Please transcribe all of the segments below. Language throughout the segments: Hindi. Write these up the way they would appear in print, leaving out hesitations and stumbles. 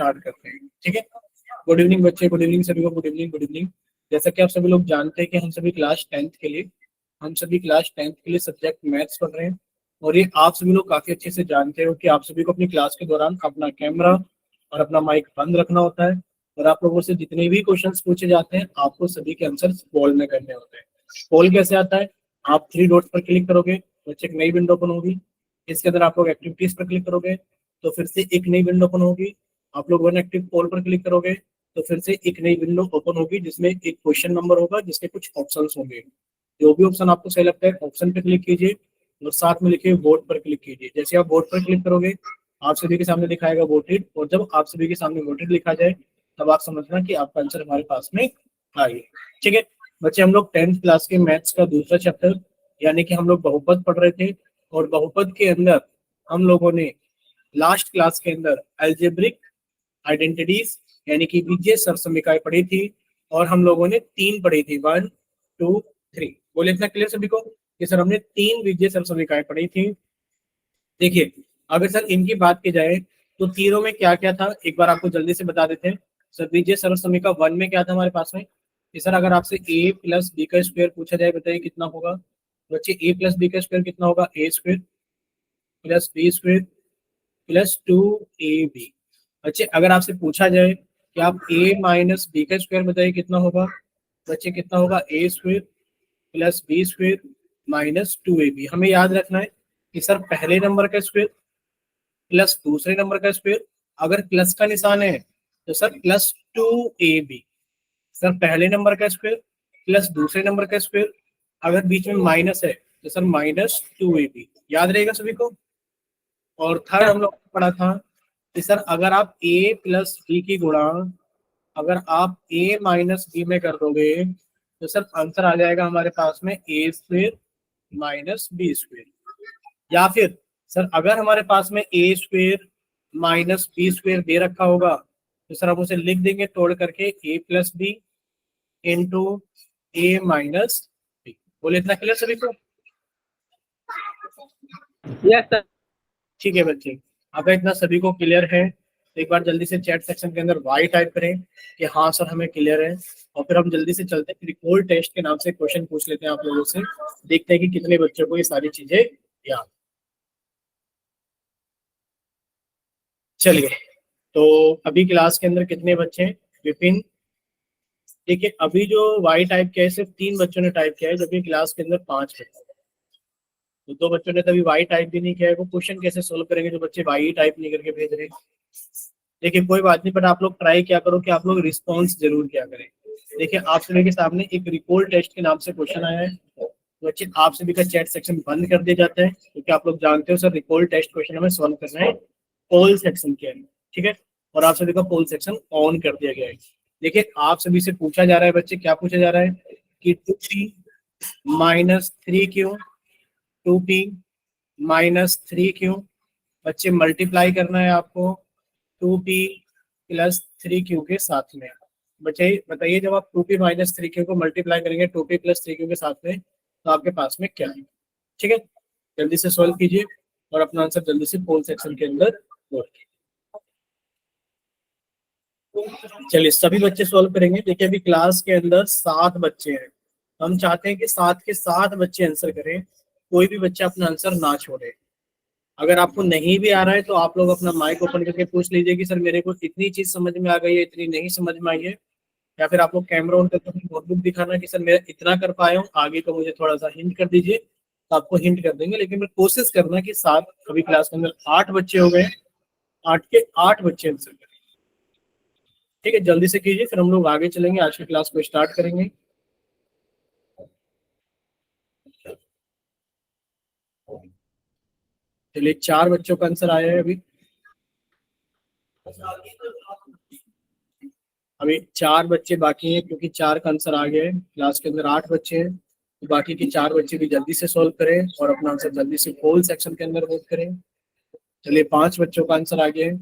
स्टार्ट करते हैं, ठीक है। गुड इवनिंग बच्चे, गुड इवनिंग सभी को, गुड इवनिंग गुड इवनिंग। जैसा कि आप सभी लोग जानते हैं कि हम सभी क्लास टेंथ के लिए सब्जेक्ट मैथ्स पढ़ रहे हैं। और ये आप सभी लोग काफी अच्छे से जानते हो कि आप सभी को अपनी क्लास के दौरान अपना कैमरा और अपना माइक बंद रखना होता है। और आप लोगों से जितने भी क्वेश्चंस पूछे जाते हैं आपको सभी के आंसर पोल में करने होते हैं। पोल कैसे आता है? आप थ्री डॉट पर क्लिक करोगे तो एक नई विंडो ओपन होगी। इसके अंदर आप लोग एक्टिविटीज पर क्लिक करोगे तो फिर से एक नई विंडो ओपन होगी। आप लोग वन एक्टिव पोल पर क्लिक करोगे तो फिर से एक नई विंडो ओपन होगी जिसमें एक क्वेश्चन नंबर होगा जिसके कुछ ऑप्शंस होंगे। जो भी ऑप्शन आपको सही लगता है ऑप्शन पे क्लिक कीजिए और साथ में लिखिए वोट पर क्लिक कीजिए। जैसे आप वोट पर क्लिक करोगे आप सभी के सामने दिखाएगा वोटेड, और जब आप सभी के सामने वोटेड लिखा जाए तब आप समझना कि आपका आंसर हमारे पास में आ गया, ठीक है। बच्चे हम लोग टेंथ क्लास के मैथ्स का दूसरा चैप्टर यानी कि हम लोग बहुपद पढ़ रहे थे। और बहुपद के अंदर हम लोगों ने लास्ट क्लास के अंदर एल्जेब्रिक आइडेंटिटीज यानी कि बीजीय सरसमीकाएं पढ़ी थी। और हम लोगों ने तीन पढ़ी थी, 1 2 3। बोले इतना क्लियर सभी को कि सर हमने तीन बीजीय सरसमीकाएं पढ़ी थी। देखिए अगर सर इनकी बात की जाए तो तीनों में क्या क्या था एक बार आपको जल्दी से बता देते हैं। सर बीजीय सरसमीका वन में क्या था हमारे पास में कि सर अगर आपसे ए प्लस बी का स्क्वायर पूछा जाए बताइए कितना होगा। बच्चे ए प्लस बी का स्क्वायर कितना होगा? A square plus B square plus two A B. बच्चे अगर आपसे पूछा जाए कि आप a माइनस बी का स्क्वायर बताइए कितना होगा। बच्चे कितना होगा? A square plus B square minus two A B. हमें याद रखना है कि सर पहले नंबर का स्क्वायर प्लस दूसरे नंबर का स्क्वायर, अगर प्लस का निशान है तो sir plus two A B. Sir पहले नंबर का स्क्वायर प्लस दूसरे नंबर का स्क्वायर, अगर बीच में माइनस है तो sir minus two A B. याद रहेगा सभी को। और थर्ड हम लोग ने पढ़ा था कि सर अगर आप a प्लस बी की गुणा अगर आप a माइनस बी में कर दोगे तो सर आंसर आ जाएगा हमारे पास में ए स्क्वेयर माइनस बी स्क्वेयर। या फिर सर अगर हमारे पास में ए स्क्वेयर माइनस बी स्क्वेयर दे रखा होगा तो सर हम उसे लिख देंगे तोड़ करके a plus B into A minus B. बोले इतना क्लियर सभी को? Yes sir. ठीक है बच्चे, अब इतना सभी को क्लियर है तो एक बार जल्दी से चैट सेक्शन के अंदर वाई टाइप करें कि हाँ सर हमें क्लियर है। और फिर हम जल्दी से चलते हैं रिकॉल टेस्ट के नाम से क्वेश्चन पूछ लेते हैं आप लोगों से, देखते हैं कि कितने बच्चों को ये सारी चीजें याद। चलिए तो अभी क्लास के अंदर कितने बच्चे हैं? विपिन। देखिए अभी जो वाई टाइप किया है सिर्फ तीन बच्चों ने टाइप किया है जबकि क्लास के अंदर पांच बच्चे, तो दो बच्चों ने तभी वाई टाइप भी नहीं किया है। वो क्वेश्चन कैसे सोल्व करेंगे जो बच्चे वाई टाइप नहीं करके भेज रहे हैं? देखिए कोई बात नहीं, पर आप लोग ट्राई क्या करो कि आप लोग रिस्पॉन्स जरूर क्या करें। देखिए आप सभी के सामने एक रिकॉल टेस्ट के नाम से क्वेश्चन आया है, तो बच्चे आप सभी का चैट सेक्शन बंद कर दिया जाता है क्योंकि आप लोग जानते हो सर रिकॉल टेस्ट क्वेश्चन हमें सॉल्व करना है पोल सेक्शन के अंदर, ठीक है। और आप सभी का पोल सेक्शन ऑन कर दिया गया है। देखिए आप सभी से पूछा जा रहा है बच्चे, क्या पूछा जा रहा है कि 2p minus three Q, 2p minus three Q. बच्चे मल्टीप्लाई करना है आपको 2p प्लस थ्री क्यू के साथ में। बच्चे बताइए जब आप 2p माइनस थ्री क्यू को मल्टीप्लाई करेंगे 2p प्लस थ्री क्यू के साथ में तो आपके पास में क्या है? ठीक है, जल्दी से सॉल्व कीजिए और अपना आंसर जल्दी से पोल सेक्शन के अंदर नोट कीजिए। चलिए सभी बच्चे सॉल्व करेंगे। देखिए अभी क्लास के अंदर 7 बच्चे हैं, हम चाहते हैं कि 7 के 7 बच्चे आंसर करें, कोई भी बच्चा अपना आंसर ना छोड़े। अगर आपको नहीं भी आ रहा है तो आप लोग अपना माइक ओपन करके पूछ लीजिए कि सर मेरे को इतनी चीज समझ में आ गई है, इतनी नहीं समझ में आई है। या फिर आप लोग कैमरा ऑन करके अपनी नोटबुक दिखाना कि सर मैं इतना कर पाया हूँ, आगे तो मुझे थोड़ा सा हिंट कर दीजिए, तो आपको हिंट कर देंगे। लेकिन मैं कोशिश करना कि 7, अभी क्लास के अंदर 8 बच्चे हो गए, 8 के 8 बच्चे आंसर करें। ठीक है, जल्दी से कीजिए फिर हम लोग आगे चलेंगे, आज की क्लास को स्टार्ट करेंगे। चलिए 4 बच्चों का आंसर आया है अभी 4 बच्चे बाकी हैं क्योंकि 4 का आंसर आ गया है। क्लास के अंदर 8 बच्चे हैं तो बाकी के 4 बच्चे भी जल्दी से सॉल्व करें और अपना आंसर जल्दी से पोल सेक्शन के अंदर वोट करें। चलिए 5 बच्चों का आंसर आ गया है।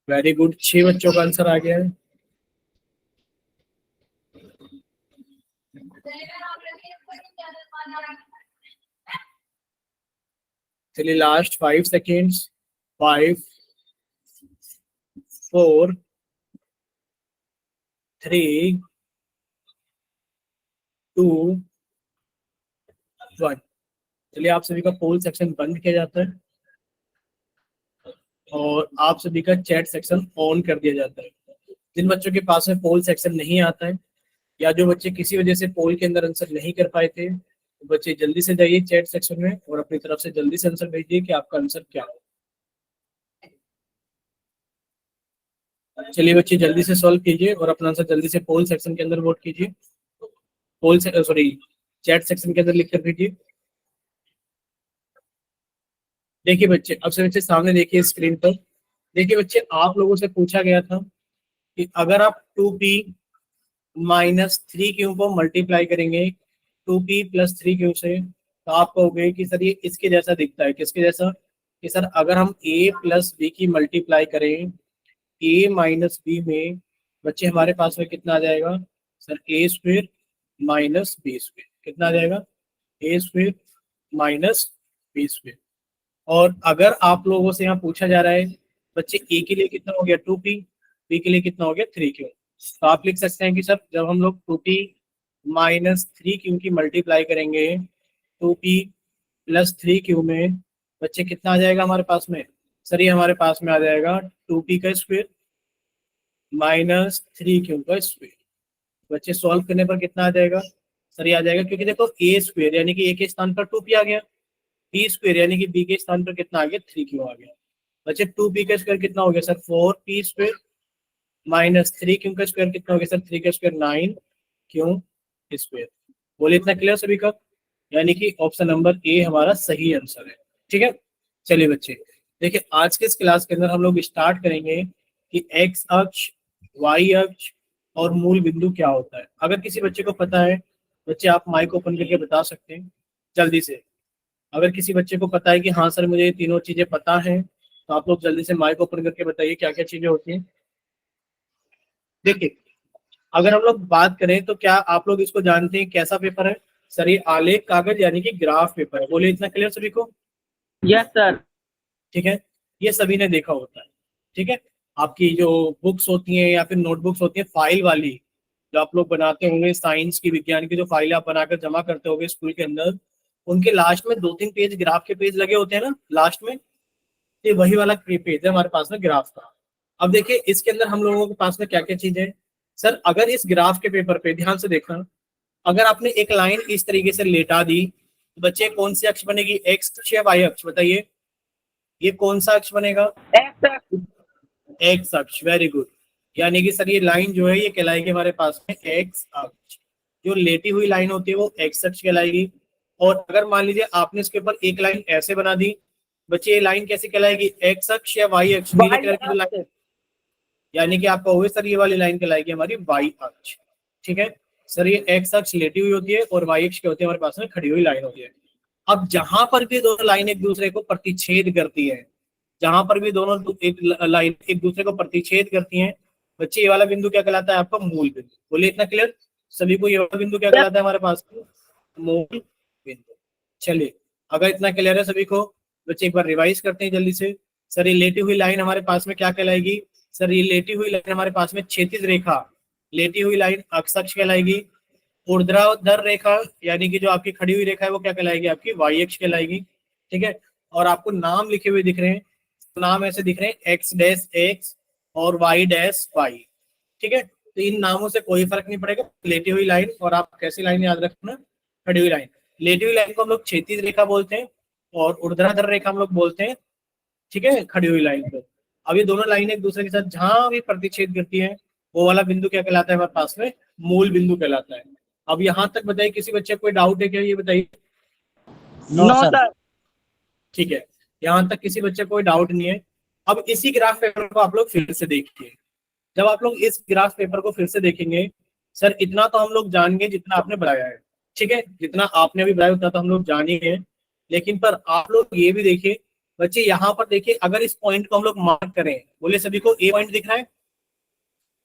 वेरी गुड, 6 बच्चों का आंसर आ गया है। चलिए लास्ट 5 सेकेंड्स, 5 4 3 2 1। चलिए आप सभी का पोल सेक्शन बंद किया जाता है और आप सभी का चैट सेक्शन ऑन कर दिया जाता है। जिन बच्चों के पास में पोल सेक्शन नहीं आता है या जो बच्चे किसी वजह से पोल के अंदर आंसर नहीं कर पाए थे, तो बच्चे जल्दी से जाइए चैट सेक्शन में और अपनी तरफ से जल्दी से आंसर भेजिए कि आपका आंसर क्या हो। चलिए बच्चे जल्दी से सॉल्व कीजिए और अपना आंसर जल्दी से पोल सेक्शन के अंदर वोट कीजिए, पोल से सॉरी चैट सेक्शन के अंदर लिख कर भेजिए। देखिए बच्चे, अब से बच्चे सामने देखिए स्क्रीन पर। देखिए बच्चे, आप लोगों से पूछा गया था कि अगर आप 2p माइनस 3q को मल्टीप्लाई करेंगे 2p प्लस 3q से, तो आप कहोगे कि सर ये इसके जैसा दिखता है। किसके जैसा? कि सर अगर हम a प्लस b की मल्टीप्लाई करें a माइनस b में, बच्चे हमारे पास में कितना आ जाएगा? Sir a square minus b square. कितना आ जाएगा? a square minus b square. और अगर आप लोगों से यहाँ पूछा जा रहा है बच्चे a के लिए कितना हो गया 2p, b के लिए कितना हो गया 3q, तो आप लिख सकते हैं कि सर जब हम लोग 2p माइनस 3q की मल्टीप्लाई करेंगे 2p प्लस 3q में, बच्चे कितना आ जाएगा हमारे पास में? सर ये हमारे पास में आ जाएगा 2p का स्क्वायर माइनस 3q का स्क्वायर। बच्चे सॉल्व करने पर कितना आ जाएगा? सर ये आ जाएगा, क्योंकि देखो a स्क्वायर यानी कि a के स्थान पर 2p आ गया, b स्क्वायर यानी कि b के स्थान पर कितना आ गया 3q आ गया। बच्चे 2p का स्क्वायर कितना हो गया? Sir 4p square minus 3q का स्क्वायर कितना हो गया? सर 3 का स्क्वायर 9q स्क्वायर। बोले इतना क्लियर सभी का? यानी कि ऑप्शन नंबर ए हमारा सही आंसर है। ठीक है, चलिए बच्चे देखिए आज के इस क्लास के अंदर हम लोग स्टार्ट करेंगे कि एक्स अक्ष, वाई अक्ष और मूल बिंदु क्या होता है। अगर किसी बच्चे को पता है, बच्चे आप माइक ओपन करके बता सकते हैं जल्दी से। अगर किसी बच्चे को पता है कि हाँ सर मुझे ये तीनों चीजें पता है, तो आप लोग जल्दी से माइक ओपन करके बताइए क्या क्या चीजें होती हैं। देखिए अगर हम लोग बात करें तो क्या आप लोग इसको जानते हैं कैसा पेपर है? सर ये आलेख कागज यानी कि ग्राफ पेपर है। बोले इतना क्लियर सभी को? Yes sir. ठीक है, ये सभी ने देखा होता है। ठीक है, आपकी जो बुक्स होती हैं या फिर नोटबुक्स होती हैं फाइल वाली, जो आप लोग बनाते होंगे साइंस की, विज्ञान की जो फाइल आप बनाकर जमा करते होंगे स्कूल के अंदर, उनके लास्ट में 2-3 पेज ग्राफ के पेज लगे होते हैं ना लास्ट में, ये वही वाला पेज है हमारे पास में ग्राफ का। अब देखिए इसके अंदर हम लोगों के पास में क्या क्या चीजें हैं। सर अगर इस ग्राफ के पेपर पे ध्यान से देखना, अगर आपने एक लाइन इस तरीके से लेटा दी, तो बच्चे कौन सी अक्ष बनेगी? एक्स अक्ष या वाई अक्ष? बताइए ये कौन सा अक्ष बनेगा? एक्स अक्ष। Very good. यानी कि सर ये लाइन जो है ये कहलाएगी हमारे पास में एक्स अक्ष। जो लेटी हुई लाइन होती है वो एक्स अक्ष कहलाएगी। और अगर मान लीजिए आपने इसके ऊपर एक लाइन ऐसे बना दी, बच्चे ये लाइन कैसी कहलाएगी? एक्स अक्ष या वाई अक्ष? नीले कलर की जो लाइन, यानी कि आप कहोगे सर ये वाली लाइन कहलाएगी हमारी वाई अक्ष। ठीक है सर, ये एक्स अक्ष लेटी हुई होती है और वाई अक्ष क्या होती है हमारे पास में? खड़ी हुई लाइन होती है। अब जहां पर भी दोनों लाइन एक दूसरे को प्रतिच्छेद करती है, जहां पर भी दोनों एक लाइन एक दूसरे को प्रतिच्छेद करती हैं, बच्चे ये वाला बिंदु क्या कहलाता है आपका? मूल बिंदु। बोलिए इतना क्लियर सभी को? ये वाला बिंदु क्या कहलाता है हमारे पास में? मूल बिंदु। चलिए अगर इतना क्लियर है सभी को, बच्चे एक बार रिवाइज करते हैं जल्दी से। सर ये लेटी हुई लाइन हमारे पास में क्या कहलाएगी? सर ये लेटी हुई लाइन हमारे पास में क्षैतिज रेखा, लेटी हुई लाइन अक्ष अक्ष कहलाएगी। ऊर्ध्वाधर रेखा यानी कि जो आपकी खड़ी हुई रेखा है वो क्या कहलाएगी? आपकी वाई अक्ष कहलाएगी। ठीक है, और आपको नाम लिखे हुए दिख रहे हैं, नाम ऐसे दिख रहे हैं एक्स डैश एक्स और वाई डैश वाई। ठीक है, तो इन नामों से कोई फर्क नहीं पड़ेगा। लेटी हुई लाइन, और आप कैसी लाइन याद रखना? खड़ी हुई लाइन। लेटी हुई लाइन को हम लोग क्षैतिज रेखा बोलते हैं और ऊर्ध्वाधर रेखा हम लोग बोलते हैं। ठीक है, खड़ी हुई लाइन को। अब ये दोनों लाइन एक दूसरे के साथ जहां भी प्रतिच्छेद करती है, वो वाला बिंदु क्या कहलाता है हमारे पास में? मूल बिंदु कहलाता है। अब यहाँ तक बताइए किसी बच्चे को कोई डाउट है क्या? ये बताइए। No sir. ठीक है, यहाँ तक किसी बच्चे को कोई डाउट नहीं है। अब इसी ग्राफ पेपर को आप लोग फिर से देखिए। जब आप लोग इस ग्राफ पेपर को फिर से देखेंगे, सर इतना तो हम लोग जान गए जितना आपने बताया है। ठीक है, जितना आपने अभी बताया उतना तो हम लोग जान ही गए, लेकिन पर आप लोग ये भी देखिए बच्चे, यहाँ पर देखिए अगर इस पॉइंट को हम लोग मार्क करें, बोले सभी को ए पॉइंट दिख रहा है,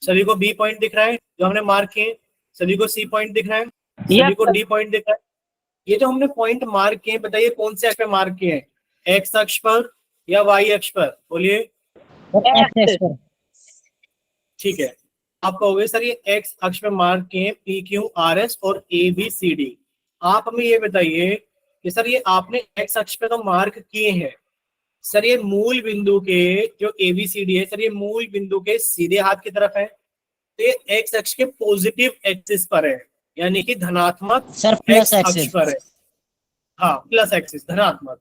सभी को बी पॉइंट दिख रहा है जो हमने मार्क किए, सभी को सी पॉइंट दिख रहा है, सभी को डी पॉइंट दिख रहा है। ये जो हमने पॉइंट मार्क किए, बताइए कौन से अक्ष पे मार्क किए हैं? एक्स अक्ष पर या वाई अक्ष पर? बोलिए। एक्स पर। ठीक है, आप कहोगे सर ये एक्स अक्ष पे मार्क किए पी क्यू आर एस और ए बी सी डी। आप हमें ये बताइए कि सर ये आपने एक्स अक्ष पे तो मार्क किए हैं, सर ये मूल बिंदु के जो ए बी सी डी है, सर ये मूल बिंदु के सीधे हाथ की तरफ है, तो ये एक्स अक्ष के पॉजिटिव एक्सिस पर है, यानी कि धनात्मक सर प्लस एक्स अक्ष एक्सिस। पर है। हाँ, प्लस एक्सिस धनात्मक।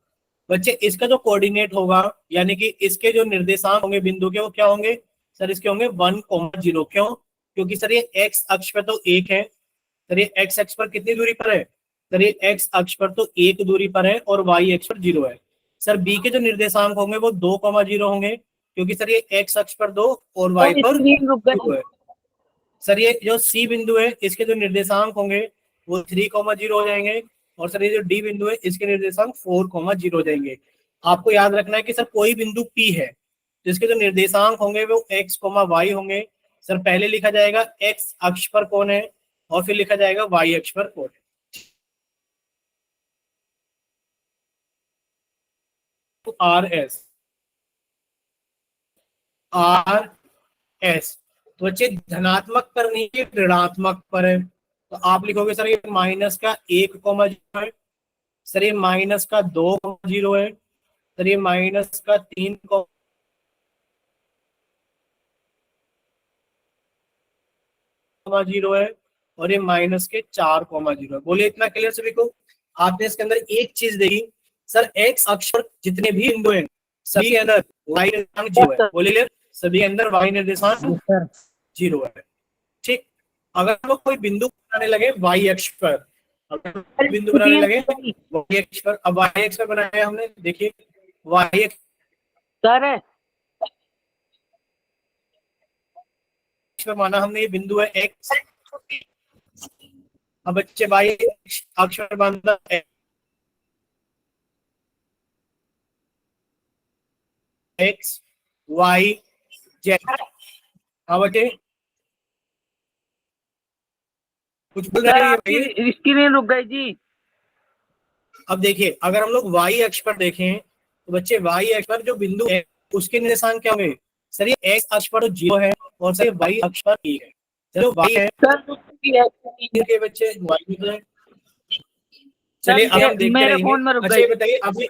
बच्चे इसका जो कोऑर्डिनेट होगा, यानी कि इसके जो निर्देशांक होंगे बिंदु के, वो क्या होंगे? सर इसके होंगे 1,0। क्यों? क्योंकि सर ये एक्स अक्ष पर तो एक है, सर ये एक्स अक्ष पर कितनी दूरी पर है? सर ये एक्स अक्ष पर तो एक दूरी पर है और वाई अक्ष पर 0 है। सर बी के जो निर्देशांक होंगे वो 2,0 होंगे, क्योंकि सर ये एक्स अक्ष पर 2 और वाई पर स्क्रीन रुक 2 गई। है। सर ये जो सी बिंदु है इसके जो निर्देशांक होंगे वो 3,0 हो जाएंगे, और सर ये जो डी बिंदु है इसके निर्देशांक 4,0 हो जाएंगे। आपको याद रखना है कि सर कोई बिंदु पी है जिसके जो निर्देशांक होंगे वो एक्स वाई होंगे। सर पहले लिखा जाएगा एक्स अक्ष पर कौन है और फिर लिखा जाएगा वाई अक्ष पर कौन है। तो आर एस तो बच्चे धनात्मक पर नहीं है, ऋणात्मक पर है, तो आप लिखोगे सर ये माइनस का 1,0 है, सर ये माइनस का 2,0 है, सर ये माइनस का 3,0 है, और ये माइनस के 4,0 है। बोलिए इतना क्लियर सभी को? आपने इसके अंदर एक चीज देखी, सर एक्स अक्ष पर जितने भी बिंदु हैं सभी के अंदर वाई निर्देशांक 0 है। बोलिए क्लियर? सभी के अंदर वाई निर्देशांक 0 है। ठीक, अगर वो कोई बिंदु बनाने लगे वाई अक्ष पर, अगर बिंदु बनाने लगे वाई अक्ष पर, अब वाई अक्ष पर बनाया हमने, देखिए वाई अक्ष सर पर माना हमने ये बिंदु है एक्स। अब बच्चे वाई अक्ष पर बांधा एक्स वाई जेड। हाँ बच्चे कुछ बोल सर रहे हैं आपकी भाई? स्क्रीन रुक गई जी। अब देखिए अगर हम लोग वाई अक्ष पर देखें तो बच्चे वाई अक्ष पर जो बिंदु है उसके निर्देशांक क्या होंगे? सर ये एक्स अक्ष पर तो 0 है और सर वाई अक्ष पर 1 है। चलो वाई है सर के बच्चे वाई है। चलिए अब हम देखते मेरे फोन में रहेंगे। रुक अच्छा गई। ये बताइए, अभी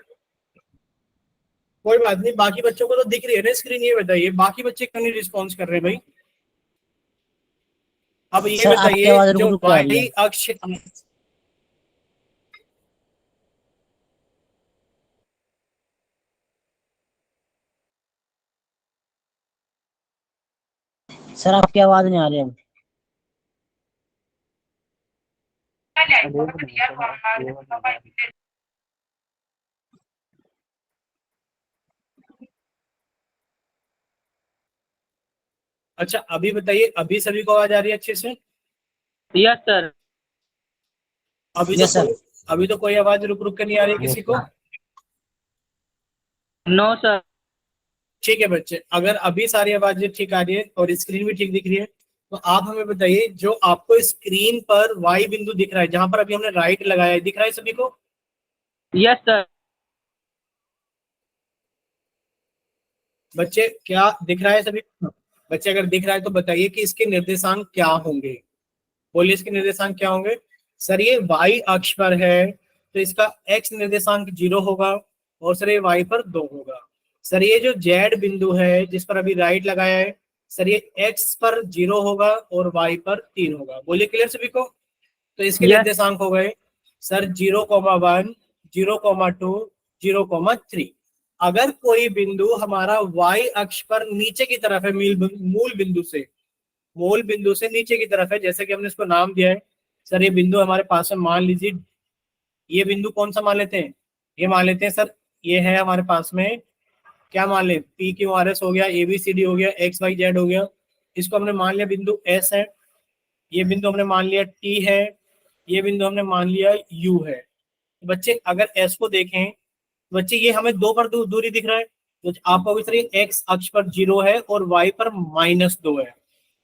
कोई बात नहीं, बाकी बच्चों को तो दिख रही है ना स्क्रीन, ये बताइए बाकी बच्चे क्यों नहीं रिस्पॉन्स कर रहे भाई? अब ये सर, आपकी आवाज बताइए रुक जो रुक के आ रही है। वाई अक्ष सर आपकी आवाज नहीं आ रही है। अच्छा अभी बताइए, अभी सभी को आवाज आ रही है अच्छे से? Yes sir. अभी Yes, तो sir. अभी तो कोई आवाज रुक रुक के नहीं आ रही किसी को? No sir. ठीक है बच्चे, अगर अभी सारी आवाजें ठीक आ रही है और स्क्रीन भी ठीक दिख रही है तो आप हमें बताइए जो आपको स्क्रीन पर वाई बिंदु दिख रहा है जहां पर अभी हमने राइट लगाया है, दिख रहा है सभी को? Yes sir. बच्चे क्या दिख रहा है सभी को? बच्चे अगर दिख रहा है तो बताइए कि इसके निर्देशांक क्या होंगे। बोलिए इसके निर्देशांक क्या होंगे? सर ये वाई अक्ष पर है तो इसका एक्स निर्देशांक 0 होगा और सर ये वाई पर 2 होगा। सर ये जो जेड बिंदु है जिस पर अभी राइट लगाया है, सर ये एक्स पर 0 होगा और वाई पर 3 होगा। बोलिए क्लियर सभी को? तो इसके Yes. निर्देशांक हो गए सर 0,1 0,2 0,3। अगर कोई बिंदु हमारा वाई अक्ष पर नीचे की तरफ है, मूल बिंदु से नीचे की तरफ है, जैसे कि हमने इसको नाम दिया है, सर ये बिंदु हमारे पास है, मान लीजिए ये बिंदु कौन सा मान लेते हैं? ये मान लेते हैं सर ये है हमारे पास में, क्या मान ले, पी क्यू आर एस हो गया, ए बी सी डी हो गया, एक्स वाई जेड हो गया, इसको हमने मान लिया बिंदु एस है, ये बिंदु हमने मान लिया टी है, ये बिंदु हमने मान लिया यू है। बच्चे अगर एस को देखें बच्चे ये हमें 2 पर दूरी दिख रहा है, तो आप कहोगे सर ये एक्स अक्ष पर 0 है और वाई पर -2 है।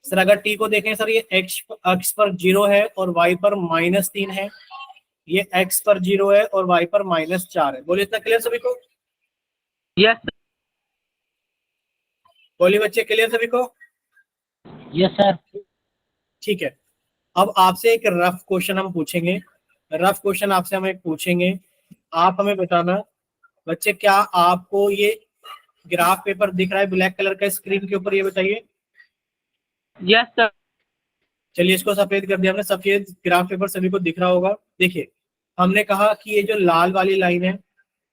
सर अगर टी को देखें सर ये एक्स अक्ष पर 0 है और वाई पर -3 है, ये एक्स पर 0 है और वाई पर -4 है। बोलिए इतना क्लियर सभी को? Yes sir. बोलिए बच्चे, क्लियर सभी को? Yes sir. ठीक है, अब आपसे एक रफ क्वेश्चन हम पूछेंगे। रफ क्वेश्चन आपसे हम एक पूछेंगे, आप हमें बताना बच्चे, क्या आपको ये ग्राफ पेपर दिख रहा है ब्लैक कलर का स्क्रीन के ऊपर? ये बताइए। Yes sir. चलिए, इसको सफेद कर दिया हमने, सफेद ग्राफ पेपर सभी को दिख रहा होगा। देखिए, हमने कहा कि ये जो लाल वाली लाइन है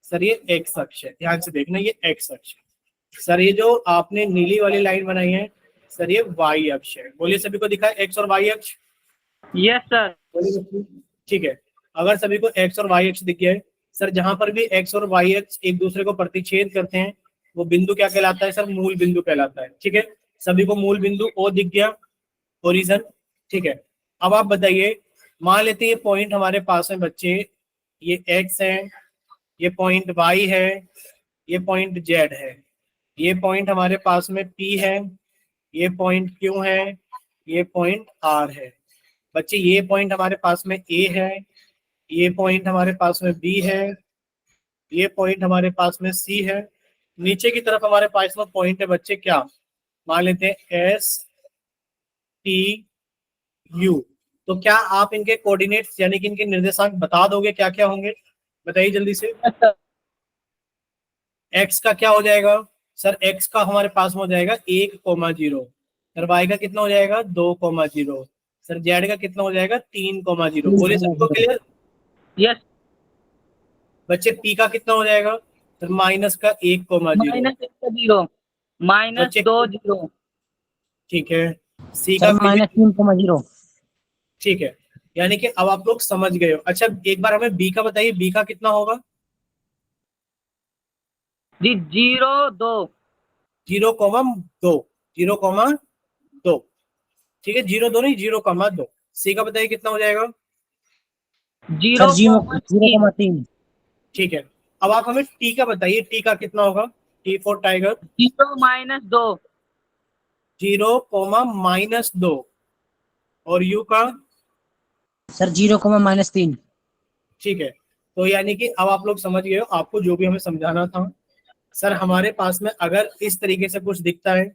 सर, ये एक्स अक्ष है। ध्यान से देखना, ये एक्स अक्ष है। सर ये जो आपने नीली वाली लाइन बनाई है सर, ये वाई अक्ष है। बोलिए, सभी को दिखा है एक्स और वाई अक्ष? Yes sir. बोलिए बच्चे। ठीक है, अगर सभी को एक्स और वाई अक्ष दिख गया है सर, जहां पर भी एक्स और वाई अक्ष एक दूसरे को प्रतिच्छेद करते हैं वो बिंदु क्या कहलाता है सर? मूल बिंदु कहलाता है। ठीक है, सभी को मूल बिंदु ओ दिख गया, ओरिजन। ठीक है, अब आप बताइए, मान लेते हैं ये पॉइंट हमारे पास में बच्चे, ये एक्स है, ये पॉइंट वाई है, ये पॉइंट जेड है, ये पॉइंट हमारे पास में पी है, ये पॉइंट क्यू है, ये पॉइंट आर है। बच्चे ये पॉइंट हमारे पास में ए है, ये पॉइंट हमारे पास में बी है, ये पॉइंट हमारे पास में सी है। नीचे की तरफ हमारे पास में पॉइंट है बच्चे क्या? मान लेते हैं एस टी यू। तो क्या आप इनके कोऑर्डिनेट्स यानी कि इनके निर्देशांक बता दोगे क्या क्या होंगे? बताइए जल्दी से। Yes sir. एक्स का क्या हो जाएगा सर? एक्स का हमारे पास में हो जाएगा 1,0। सर वाई का कितना हो जाएगा? 2,0। सर जेड का कितना हो जाएगा? 3,0। बोलिए सबको क्लियर? यस। बच्चे पी का कितना हो जाएगा सर? माइनस का 1,0। -1 बच्चे -2 ठीक है। सी सर का -3,0। ठीक है, यानी कि अब आप लोग समझ गए हो। अच्छा, एक बार हमें बी का बताइए, बी का कितना होगा? जी 0 2 0,2। 0,2। ठीक है, 0,2 नहीं, 0,2। सी का बताइए कितना हो जाएगा? सर 0,3 0,3। ठीक है, अब आप हमें टी का बताइए, टी का कितना होगा? T for tiger. 0 -2 0,-2। और यू का? सर 0,-3। ठीक है, तो यानी कि अब आप लोग समझ गए हो, आपको जो भी हमें समझाना था। सर हमारे पास में अगर इस तरीके से कुछ दिखता है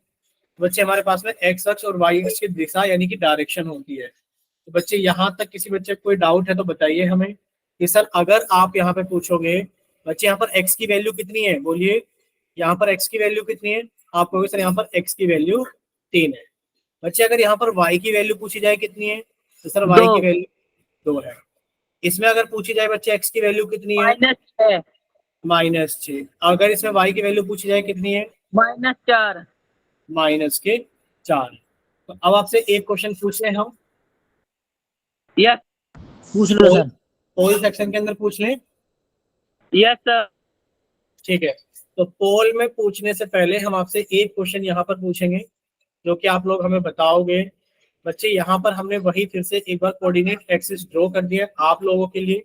बच्चे, हमारे पास में एक्स अक्ष और वाई अक्ष की दिशा यानी कि डायरेक्शन होती है। तो बच्चे यहाँ तक किसी बच्चे को कोई डाउट है तो बताइए हमें कि सर अगर आप यहाँ पे पूछोगे बच्चे यहाँ पर एक्स की वैल्यू कितनी है? बोलिए, यहाँ पर एक्स की वैल्यू कितनी है? आप कहोगे सर यहाँ पर एक्स की वैल्यू 3 है। बच्चे अगर यहाँ पर वाई की वैल्यू पूछी जाए कितनी है तो सर वाई की 2 वैल्यू 2 है। इसमें अगर पूछी जाए बच्चे एक्स की वैल्यू कितनी है? -6 -6। अगर इसमें वाई की वैल्यू पूछी जाए कितनी है? -4 -4। तो अब आपसे एक क्वेश्चन पूछ रहे हैं हम, यस पूछ लो सर। पोल सेक्शन के अंदर पूछ लें। Yes sir. ठीक है, तो पोल में पूछने से पहले हम आपसे एक क्वेश्चन यहाँ पर पूछेंगे जो कि आप लोग हमें बताओगे। बच्चे यहाँ पर हमने वही फिर से एक बार कोऑर्डिनेट एक्सिस ड्रॉ कर दिया आप लोगों के लिए।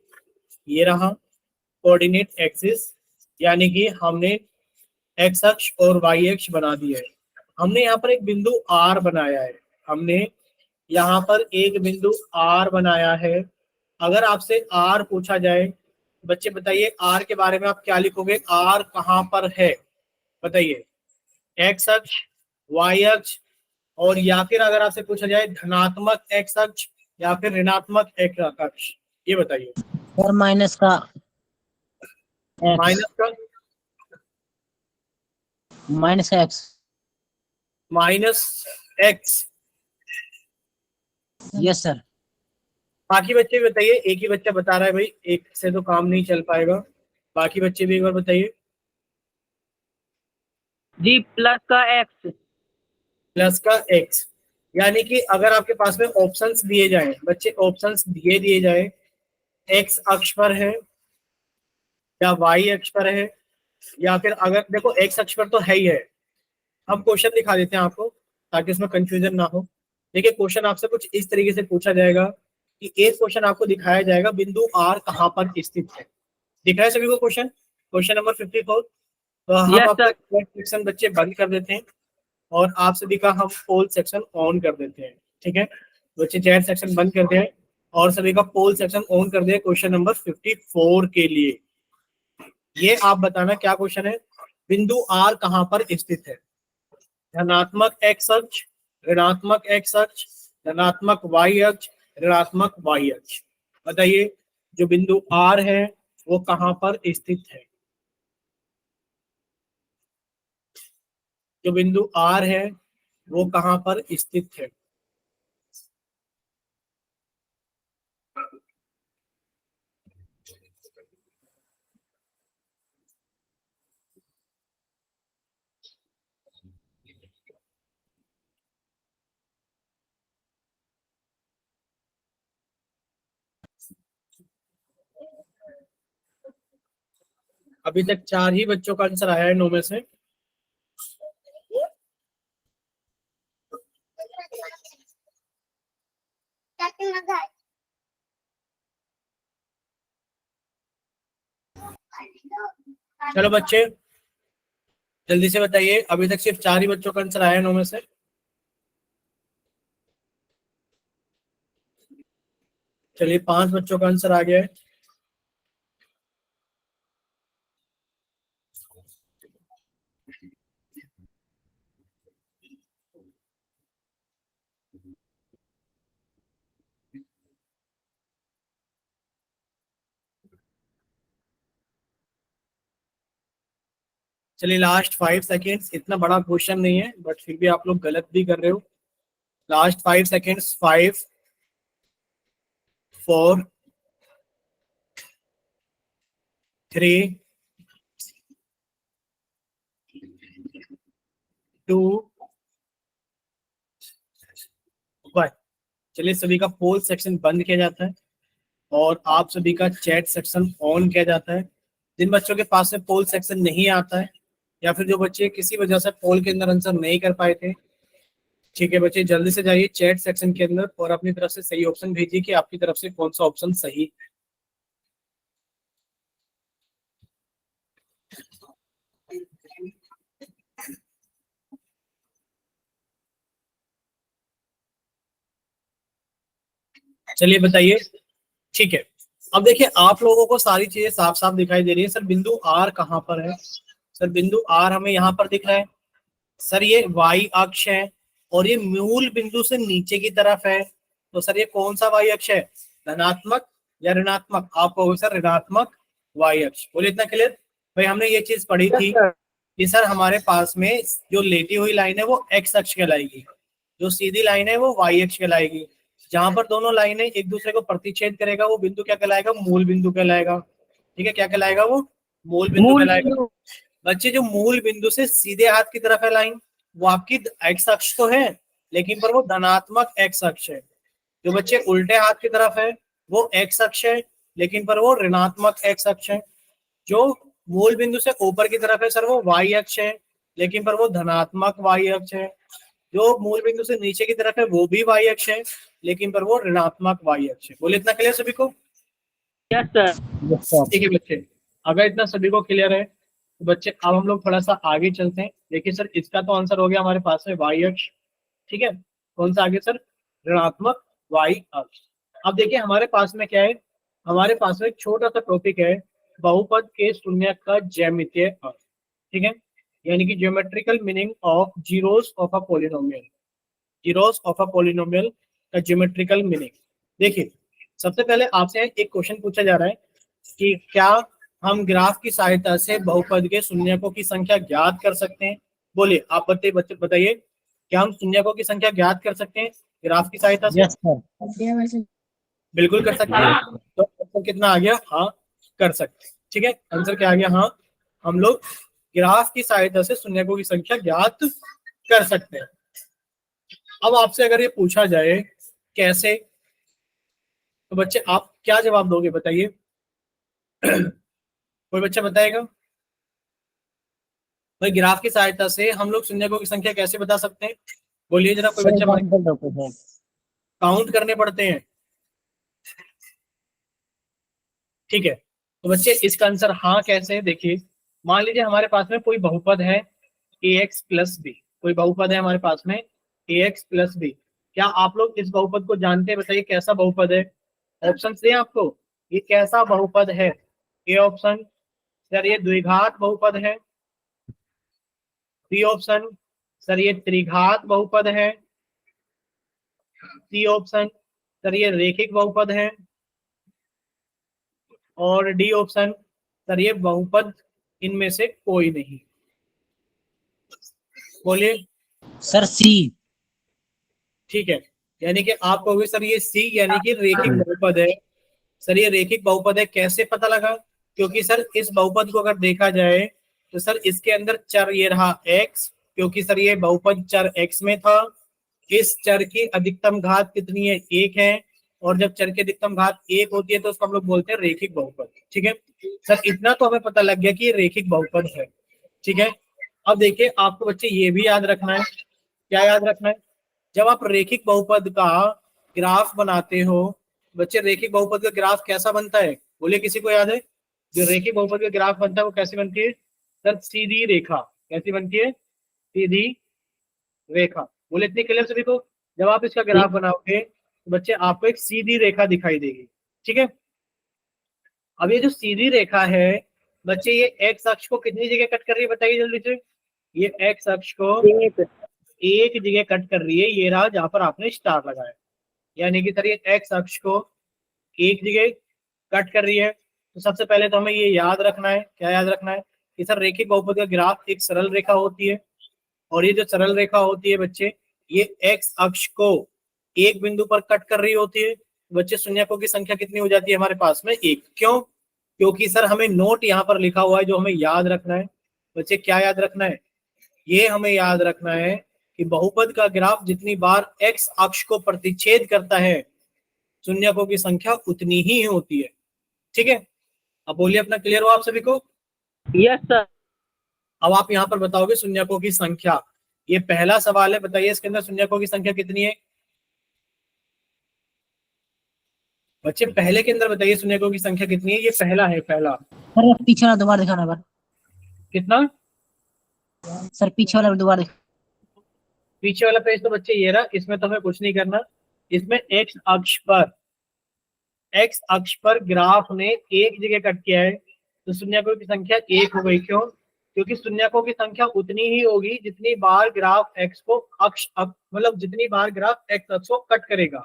ये रहा कोऑर्डिनेट एक्सिस, यानी कि हमने एक्स अक्ष और वाई अक्ष बना दिया है। हमने यहाँ पर एक बिंदु आर बनाया है। हमने यहाँ पर एक बिंदु आर बनाया है। अगर आपसे आर पूछा जाए बच्चे बताइए आर के बारे में आप क्या लिखोगे? आर कहाँ पर है बताइए? एक्स अक्ष, वाई अक्ष, और या फिर अगर आपसे पूछा जाए धनात्मक एक्स अक्ष या फिर ऋणात्मक एक्स अक्ष, ये बताइए। सर माइनस का एक्स। माइनस का एक्स। -x। Yes sir. बाकी बच्चे भी बताइए, एक ही बच्चा बता रहा है भाई, एक से तो काम नहीं चल पाएगा। बाकी बच्चे भी एक बार बताइए। जी प्लस का x प्लस का x, यानी कि अगर आपके पास में ऑप्शंस दिए जाएं बच्चे, ऑप्शंस दिए जाए x अक्ष पर है या y अक्ष पर है, या फिर अगर देखो x अक्ष पर तो है ही है। हम क्वेश्चन दिखा देते हैं आपको ताकि उसमें कंफ्यूजन ना हो। देखिए, क्वेश्चन आपसे कुछ इस तरीके से पूछा जाएगा कि एक क्वेश्चन आपको दिखाया जाएगा बिंदु R कहाँ पर स्थित है। दिख रहा है सभी को क्वेश्चन? Question number 54। तो हम Yes, अपना sir. सेक्शन बच्चे बंद कर देते हैं और आप सभी का हम पोल सेक्शन ऑन कर देते हैं। ठीक है, बच्चे चैट सेक्शन बंद कर दें और सभी का पोल सेक्शन ऑन कर दें क्वेश्चन नंबर 54 के लिए। ये आप बताना क्या क्वेश्चन है? बिंदु आर कहां पर स्थित है? धनात्मक एक्स अक्ष, ऋणात्मक एक्स अक्ष, धनात्मक वाई अक्ष, ऋणात्मक वाई अक्ष। बताइए जो बिंदु आर है वो कहां पर स्थित है? जो बिंदु आर है वो कहां पर स्थित है? अभी तक 4 ही बच्चों का आंसर आया है 9 में से। चलो बच्चे जल्दी से बताइए, अभी तक सिर्फ 4 ही बच्चों का आंसर आया है 9 में से। चलिए 5 बच्चों का आंसर आ गया है। चलिए लास्ट 5 सेकेंड्स, इतना बड़ा क्वेश्चन नहीं है बट फिर भी आप लोग गलत भी कर रहे हो। Last 5 seconds, 5 4 3 2 1। चलिए सभी का पोल सेक्शन बंद किया जाता है और आप सभी का चैट सेक्शन ऑन किया जाता है। जिन बच्चों के पास में पोल सेक्शन नहीं आता है या फिर जो बच्चे किसी वजह से पोल के अंदर आंसर नहीं कर पाए थे, ठीक है बच्चे जल्दी से जाइए चैट सेक्शन के अंदर और अपनी तरफ से सही ऑप्शन भेजिए कि आपकी तरफ से कौन सा ऑप्शन सही है। चलिए बताइए, ठीक है। अब देखिए आप लोगों को सारी चीजें साफ साफ दिखाई दे रही है। सर बिंदु आर कहां पर है? सर बिंदु आर हमें यहाँ पर दिख रहा है। सर ये वाई अक्ष है और ये मूल बिंदु से नीचे की तरफ है। तो सर ये कौन सा वाई अक्ष है? धनात्मक या ऋणात्मक? आप कहोगे सर ऋणात्मक वाई अक्ष। बोले इतना क्लियर? भाई हमने ये चीज पढ़ी थी कि सर हमारे पास में जो लेटी हुई लाइन है वो एक्स अक्ष कहलाएगी, जो सीधी लाइन है वो वाई अक्ष कहलाएगी। जहां पर दोनों लाइनें एक दूसरे को प्रतिच्छेद करेगा वो बिंदु क्या कहलाएगा? मूल बिंदु कहलाएगा। ठीक है, क्या कहलाएगा वो? मूल बिंदु कहलाएगा। बच्चे जो मूल बिंदु से सीधे हाथ की तरफ है लाइन वो आपकी एक्स अक्ष तो है लेकिन पर वो धनात्मक एक्स अक्ष है। जो बच्चे उल्टे हाथ की तरफ है वो एक्स अक्ष है लेकिन पर वो ऋणात्मक एक्स अक्ष है। जो मूल बिंदु से ऊपर की तरफ है सर वो वाई अक्ष है लेकिन पर वो धनात्मक वाई अक्ष है। जो मूल बिंदु से नीचे की तरफ है वो भी वाई अक्ष है लेकिन पर वो ऋणात्मक वाई अक्ष है। बोले इतना क्लियर सभी को? Yes sir. Yes sir. ठीक है बच्चे, अगर इतना सभी को क्लियर है तो बच्चे अब हम लोग थोड़ा सा आगे चलते हैं। देखिए सर इसका तो आंसर हो गया हमारे पास में वाई अक्ष। ठीक है, कौन सा आगे सर? ऋणात्मक वाई अक्ष। अब देखिए हमारे पास में क्या है, हमारे पास में एक छोटा सा टॉपिक है बहुपद के शून्य का ज्यामितीय अर्थ। ठीक है, यानी कि geometrical meaning of zeros of a polynomial. Zeros of a polynomial का ज्योमेट्रिकल मीनिंग। देखिए सबसे पहले आपसे एक क्वेश्चन पूछा जा रहा है कि क्या हम ग्राफ की सहायता से बहुपद के शून्यकों की संख्या ज्ञात कर सकते हैं? बोलिए आप बच्चे बताइए, क्या हम शून्यकों की संख्या ज्ञात कर सकते हैं ग्राफ की सहायता से? Yes sir. बिल्कुल कर सकते हैं। तो आंसर कितना आ गया? हाँ कर सकते हैं। ठीक है, आंसर क्या आ गया? हाँ हम लोग ग्राफ की सहायता से शून्यकों की संख्या ज्ञात कर सकते हैं। अब आपसे अगर ये पूछा जाए कैसे, तो बच्चे आप क्या जवाब दोगे बताइए? कोई बच्चा बताएगा? भाई ग्राफ की सहायता से हम लोग शून्यकों की संख्या कैसे बता सकते हैं? बोलिए जरा कोई बच्चा। काउंट करने पड़ते हैं। ठीक है, तो बच्चे इसका आंसर हाँ कैसे? देखिए मान लीजिए हमारे पास में कोई बहुपद है ax प्लस बी। कोई बहुपद है हमारे पास में ax प्लस बी। क्या आप लोग इस बहुपद को जानते हैं? बताइए कैसा बहुपद है? ऑप्शन दें आपको, ये कैसा बहुपद है? ए ऑप्शन, सर ये द्विघात बहुपद है। सी ऑप्शन सर ये त्रिघात बहुपद है। सी ऑप्शन सर ये रेखिक बहुपद है। और डी ऑप्शन सर ये बहुपद इनमें से कोई नहीं। बोलिए। सर सी। ठीक है, यानी कि आप कहोगे सर ये सी यानी कि रेखिक बहुपद है। सर ये रेखिक बहुपद है, कैसे पता लगा? क्योंकि सर इस बहुपद को अगर देखा जाए तो सर इसके अंदर चर ये रहा x, क्योंकि सर ये बहुपद चर x में था। इस चर की अधिकतम घात कितनी है? 1 है। और जब चर की अधिकतम घात 1 होती है तो उसको हम लोग बोलते हैं रेखिक बहुपद। ठीक है सर, इतना तो हमें पता लग गया कि ये रेखिक बहुपद है। ठीक है, अब देखिए आपको बच्चे ये भी याद रखना है। क्या याद रखना है? जब आप रेखिक बहुपद का ग्राफ बनाते हो बच्चे, रेखिक बहुपद का ग्राफ कैसा बनता है? बोलिए, किसी को याद है? जो रेखिक बहुपद का ग्राफ बनता है वो कैसी बनती है? सर सीधी रेखा। कैसी बनती है? सीधी रेखा। बोले इतनी क्लियर सभी को? जब आप इसका ग्राफ बनाओगे तो बच्चे आपको एक सीधी रेखा दिखाई देगी। ठीक है, अब ये जो सीधी रेखा है बच्चे, ये एक्स अक्ष को कितनी जगह कट कर रही है बताइए जल्दी से। ये एक्स अक्ष को एक जगह कट कर रही है, ये रहा जहां पर आपने स्टार लगाया। यानी कि सर ये एक्स अक्ष को एक जगह कट कर रही है। तो सबसे पहले तो हमें ये याद रखना है। क्या याद रखना है? कि सर रेखिक बहुपद का ग्राफ एक सरल रेखा होती है, और ये जो सरल रेखा होती है बच्चे, ये एक्स अक्ष को एक बिंदु पर कट कर रही होती है। बच्चे शून्यकों की संख्या कितनी हो जाती है हमारे पास में? 1। क्यों? क्योंकि सर हमें नोट यहाँ पर लिखा हुआ है जो हमें याद रखना है। बच्चे क्या याद रखना है? ये हमें याद रखना है कि बहुपद का ग्राफ जितनी बार एक्स अक्ष को प्रतिच्छेद करता है शून्यकों की संख्या उतनी ही होती है। ठीक है, अब बोलिए अपना क्लियर हो आप सभी को? Yes sir. अब आप यहाँ पर बताओगे शून्यकों की संख्या। ये पहला सवाल है, बताइए इसके अंदर शून्यकों की संख्या कितनी है? बच्चे पहले के अंदर बताइए शून्यकों की संख्या कितनी है? ये पहला है, पहला। सर पीछे वाला दोबारा दिखाना बार। कितना? सर पीछे वाला दोबारा दिखा। पीछे वाला पेज तो बच्चे ये रहा, इसमें तो हमें कुछ नहीं करना। इसमें एक्स अक्ष पर ग्राफ ने एक जगह कट किया है तो शून्यकों की संख्या 1 हो गई। क्यों? क्योंकि शून्यकों की संख्या उतनी ही होगी जितनी बार ग्राफ एक्स को मतलब जितनी बार ग्राफ एक्स अक्ष को कट करेगा।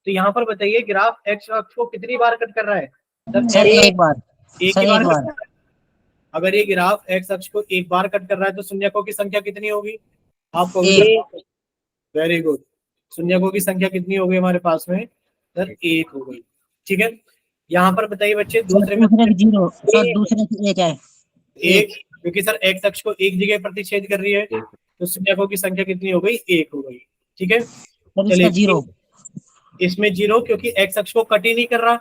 तो यहाँ पर बताइए ग्राफ एक्स अक्ष को कितनी बार कट कर रहा है? सर एक बार। एक सर ही बार एक कट बार। कर रहा है। अगर ये ग्राफ एक्स अक्ष को एक बार कट कर रहा है तो शून्यकों की संख्या कितनी होगी? आपको वेरी गुड। शून्यकों की संख्या कितनी हो गई हमारे पास में? सर 1 हो गई। ठीक है, यहाँ पर बताइए बच्चे दूसरे में। जीरो। सर दूसरे से एक है। 1, क्योंकि सर एक्स अक्ष को एक जगह प्रतिच्छेद कर रही है तो शून्यकों की संख्या कितनी हो गई? 1 हो गई। ठीक है, चलिए 0। इसमें 0 क्योंकि एक्स अक्ष को कट ही नहीं कर रहा।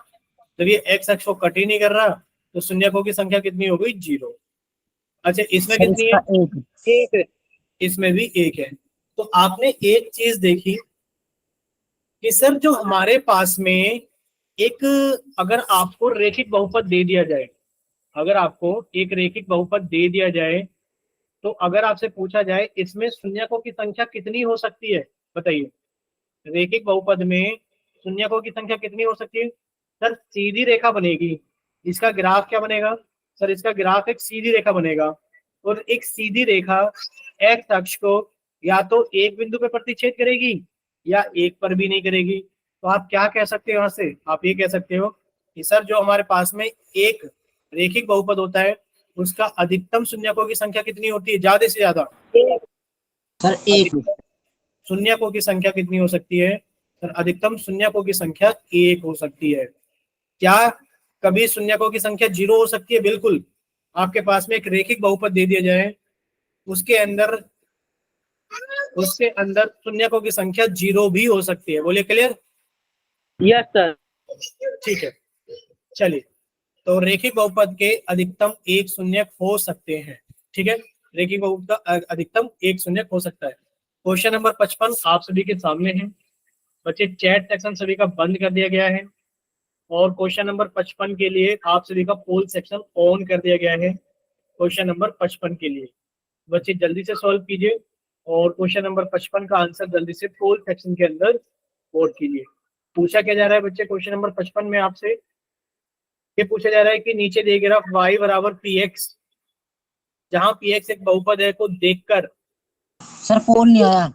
जब ये एक्स अक्ष को कट ही नहीं कर रहा तो शून्यकों की संख्या कितनी हो गई? 0। अच्छा, इसमें कितनी है? 1। इसमें भी 1 है। तो आपने एक चीज देखी कि सर जो हमारे पास में एक, अगर आपको रेखिक बहुपद दे दिया जाए, अगर आपको एक रेखिक बहुपद दे दिया जाए तो अगर आपसे पूछा जाए इसमें शून्यकों की संख्या कितनी हो सकती है बताइए। रेखिक बहुपद में शून्यकों की संख्या कितनी हो सकती है? सर सीधी रेखा बनेगी। इसका ग्राफ क्या बनेगा? सर इसका ग्राफ एक सीधी रेखा बनेगा, और एक सीधी रेखा एक्स अक्ष को या तो एक बिंदु पे प्रतिच्छेद करेगी या एक पर भी नहीं करेगी। तो आप क्या कह सकते हो यहाँ से? आप ये कह सकते हो कि सर जो हमारे पास में एक रेखिक बहुपद होता है उसका अधिकतम शून्यकों की संख्या कितनी होती है? ज्यादा से ज्यादा सर 1। शून्यकों की संख्या कितनी हो सकती है? सर अधिकतम शून्यकों की संख्या 1 हो सकती है। क्या कभी शून्यकों की संख्या 0 हो सकती है? बिल्कुल। आपके पास में एक रेखिक बहुपद दे दिया जाए, उसके अंदर शून्यकों की संख्या 0 भी हो सकती है। बोलिए क्लियर? Yes sir. ठीक है, चलिए। तो रेखिक बहुपद के अधिकतम 1 शून्यक हो सकते हैं। ठीक है, रेखिक बहुपद का अधिकतम 1 शून्यक हो सकता है। क्वेश्चन नंबर 55 आप सभी के सामने है बच्चे। चैट सेक्शन सभी का बंद कर दिया गया है, और क्वेश्चन नंबर 55 के लिए आप सभी का पोल सेक्शन ऑन कर दिया गया है। क्वेश्चन नंबर 55 के लिए बच्चे जल्दी से सॉल्व कीजिए, और क्वेश्चन नंबर 55 का आंसर जल्दी से पोल सेक्शन के अंदर वोट कीजिए। पूछा क्या जा रहा है बच्चे क्वेश्चन नंबर 55 में आपसे? ये पूछा जा रहा है कि नीचे दिए ग्राफ y बराबर px जहां पी एक्स एक बहुपद है को देखकर। सर पोल नहीं आया।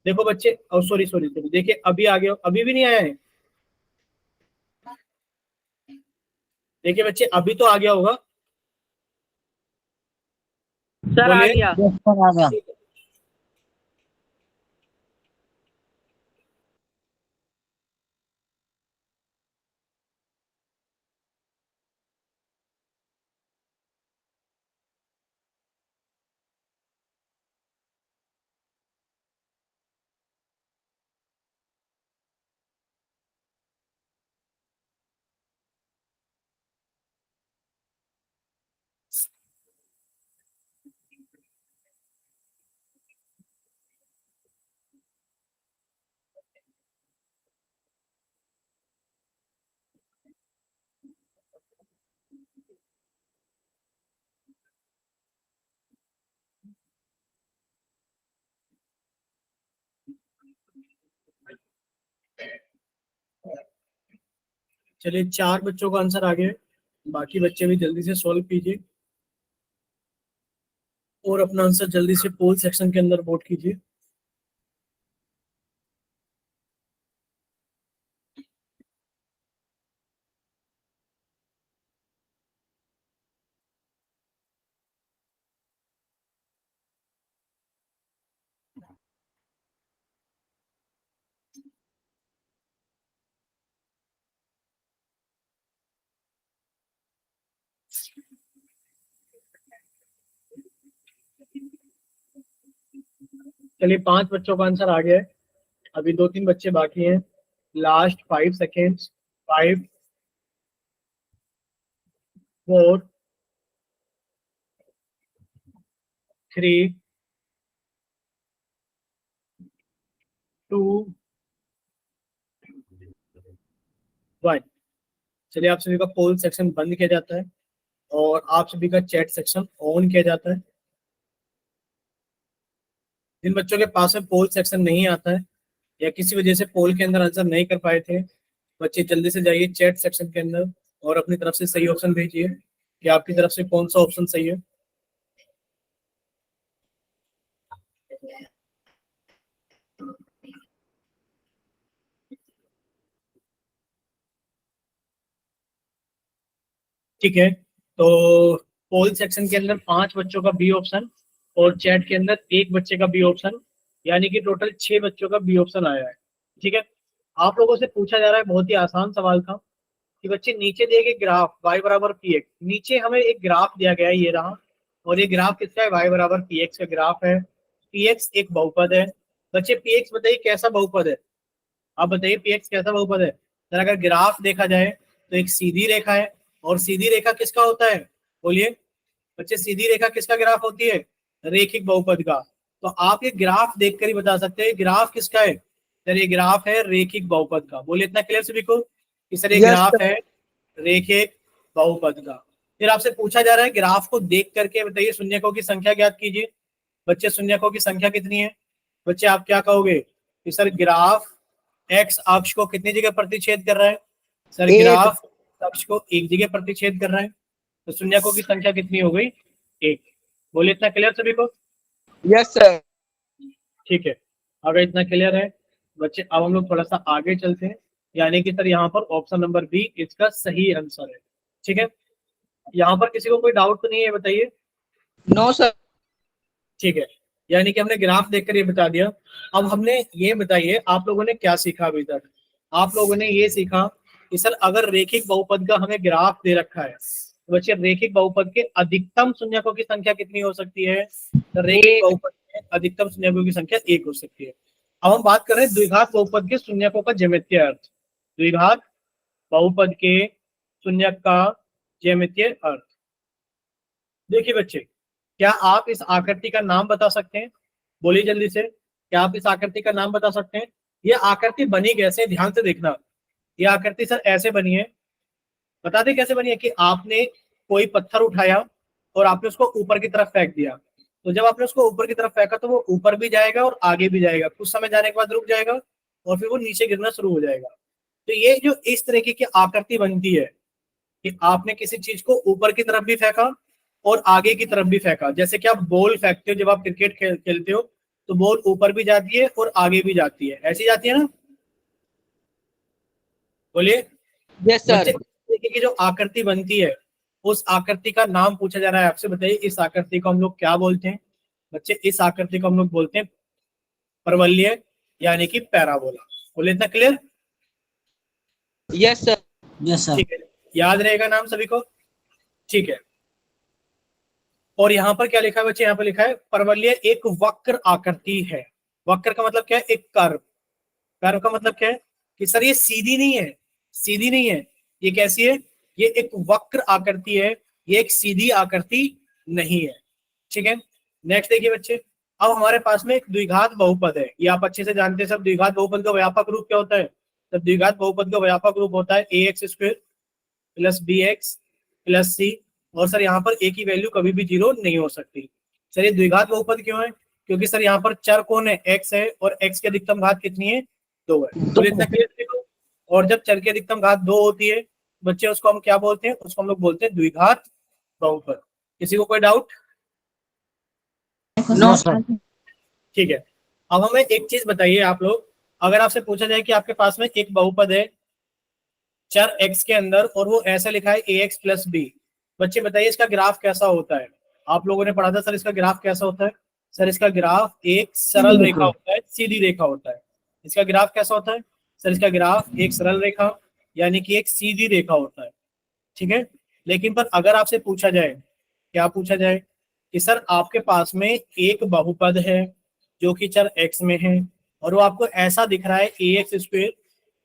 देखो बच्चे, सॉरी सॉरी सॉरी, देखिए अभी आ गया, अभी भी नहीं आया है। देखिए बच्चे, अभी तो आ गया होगा, सर आ बोलिए। गया। यस सर आ गया। चलिए 4 बच्चों का आंसर आ गया है, बाकी बच्चे भी जल्दी से सॉल्व कीजिए और अपना आंसर जल्दी से पोल सेक्शन के अंदर वोट कीजिए। चलिए 5 बच्चों का आंसर आ गया है, अभी 2-3 बच्चे बाकी हैं। Last 5 seconds. 5, 4, 3, 2, 1। चलिए आप सभी का पोल सेक्शन बंद किया जाता है और आप सभी का चैट सेक्शन ऑन किया जाता है। जिन बच्चों के पास में पोल सेक्शन नहीं आता है या किसी वजह से पोल के अंदर आंसर नहीं कर पाए थे, बच्चे जल्दी से जाइए चैट सेक्शन के अंदर और अपनी तरफ से सही ऑप्शन भेजिए कि आपकी तरफ से कौन सा ऑप्शन सही है। ठीक है, तो पोल सेक्शन के अंदर 5 बच्चों का बी ऑप्शन और चैट के अंदर 1 बच्चे का बी ऑप्शन, यानी कि टोटल 6 बच्चों का बी ऑप्शन आया है। ठीक है, आप लोगों से पूछा जा रहा है, बहुत ही आसान सवाल था कि बच्चे नीचे दिए गए ग्राफ y बराबर पी एक्स, नीचे हमें एक ग्राफ दिया गया है, ये रहा, और ये ग्राफ किसका है, y बराबर पी एक्स का ग्राफ है। पी एक्स एक बहुपद है। बच्चे पी एक्स बताइए कैसा बहुपद है, आप बताइए पी एक्स कैसा बहुपद है। सर अगर ग्राफ देखा जाए तो एक सीधी रेखा है, और सीधी रेखा किसका होता है, बोलिए बच्चे, सीधी रेखा किसका ग्राफ होती है, रेखिक बहुपद का। तो आप ये ग्राफ देखकर ही बता सकते हैं ग्राफ किसका है, सर ये ग्राफ है रेखिक बहुपद का। बोलिए इतना क्लियर सभी को कि सर ये ग्राफ है रेखिक बहुपद का। फिर आपसे पूछा जा रहा है ग्राफ को देख करके बताइए शून्यकों की संख्या ज्ञात कीजिए। बच्चे शून्यकों की संख्या कितनी है, बच्चे आप क्या कहोगे कि सर ग्राफ एक्स अक्ष को कितनी जगह प्रतिच्छेद कर रहा है, सर ग्राफ अक्ष को एक जगह प्रतिच्छेद कर रहा है, तो शून्यकों की संख्या कितनी हो गई, 1। बोलिए इतना क्लियर सभी को। Yes sir. ठीक है, अगर इतना क्लियर है बच्चे, अब हम लोग थोड़ा सा आगे चलते हैं, यानी कि सर यहाँ पर ऑप्शन नंबर बी इसका सही आंसर है। ठीक है, यहाँ पर किसी को कोई डाउट तो नहीं है, बताइए। No sir. ठीक है, यानी कि हमने ग्राफ देखकर ये बता दिया। अब हमने ये बताइए आप लोगों ने क्या सीखा अभी तक। आप लोगों ने ये सीखा कि सर अगर रेखिक बहुपद का हमें ग्राफ दे रखा है तो बच्चे रेखिक बहुपद के अधिकतम शून्यकों की संख्या कितनी हो सकती है, तो रेखिक बहुपद के अधिकतम शून्यकों की संख्या 1 हो सकती है। अब हम बात कर रहे हैं द्विघात बहुपद के शून्यकों का ज्यामितीय अर्थ। द्विघात बहुपद के शून्यक का ज्यामितीय अर्थ। देखिए बच्चे, क्या आप इस आकृति का नाम बता सकते हैं, बोलिए जल्दी से, क्या आप इस आकृति का नाम बता सकते हैं। ये आकृति बनी कैसे, ध्यान से देखना। ये आकृति सर ऐसे बनी है, बता दें कैसे बनी है कि आपने कोई पत्थर उठाया और आपने उसको ऊपर की तरफ फेंक दिया, तो जब आपने उसको ऊपर की तरफ फेंका तो वो ऊपर भी जाएगा और आगे भी जाएगा, कुछ समय जाने के बाद रुक जाएगा और फिर वो नीचे गिरना शुरू हो जाएगा। तो ये जो इस तरीके की आकृति बनती है कि आपने किसी चीज को ऊपर की तरफ भी फेंका और आगे की तरफ भी फेंका। जैसे कि आप बॉल फेंकते हो, जब आप क्रिकेट खेलते हो तो बॉल ऊपर भी जाती है और आगे भी जाती है, ऐसी जाती है ना, बोलिए। Yes, sir. बच्चे, देखिए कि जो आकृति बनती है उस आकृति का नाम पूछा जा रहा है आपसे, बताइए इस आकृति को हम लोग क्या बोलते हैं। बच्चे, इस आकृति को हम लोग बोलते हैं परवलय यानी कि पैराबोला। बोले इतना clear? Yes, sir. Yes sir. ठीक है, याद रहेगा नाम सभी को, ठीक है। और यहाँ पर क्या लिखा है बच्चे, यहाँ पर लिखा है परवलय एक वक्र आकृति है। वक्र का मतलब क्या है, एक कर्व। कर्व का मतलब क्या है कि सर ये सीधी नहीं है, सीधी नहीं है, ये कैसी है, ये एक वक्र आकृति है, ये एक सीधी आकृति नहीं है, ठीक है। नेक्स्ट देखिए बच्चे, अब हमारे पास में एक द्विघात बहुपद है, ये आप अच्छे से जानते हैं सब। द्विघात बहुपद का व्यापक रूप क्या होता है? तो द्विघात बहुपद का व्यापक रूप होता है ax² plus bx plus c। और सर यहाँ पर a की वैल्यू कभी भी 0 नहीं हो सकती। सर ये द्विघात बहुपद क्यों है? क्योंकि सर यहाँ पर चर कौन है, x है, और x की अधिकतम घात कितनी है, 2 है। तो इतना क्लियर देखो। और जब चर की अधिकतम घात 2 होती है बच्चे, उसको हम क्या बोलते हैं, उसको हम लोग बोलते हैं द्विघात बहुपद। किसी को कोई डाउट? No, sir. ठीक है। अब हमें एक चीज बताइए आप लोग, अगर आपसे पूछा जाए कि आपके पास में एक बहुपद है चर x के अंदर और वो ऐसा लिखा है ax प्लस b, बच्चे बताइए इसका ग्राफ कैसा होता है? आप लोगों ने पढ़ा था सर, इसका ग्राफ कैसा होता है? सर इसका ग्राफ एक सरल रेखा होता है, सीधी रेखा होता है। इसका ग्राफ कैसा होता है? सर इसका ग्राफ एक सरल रेखा यानी कि एक सीधी रेखा होता है, ठीक है। लेकिन पर अगर आपसे पूछा जाए, क्या पूछा जाए कि सर आपके पास में एक बहुपद है जो कि चर x में है और वो आपको ऐसा दिख रहा है ax²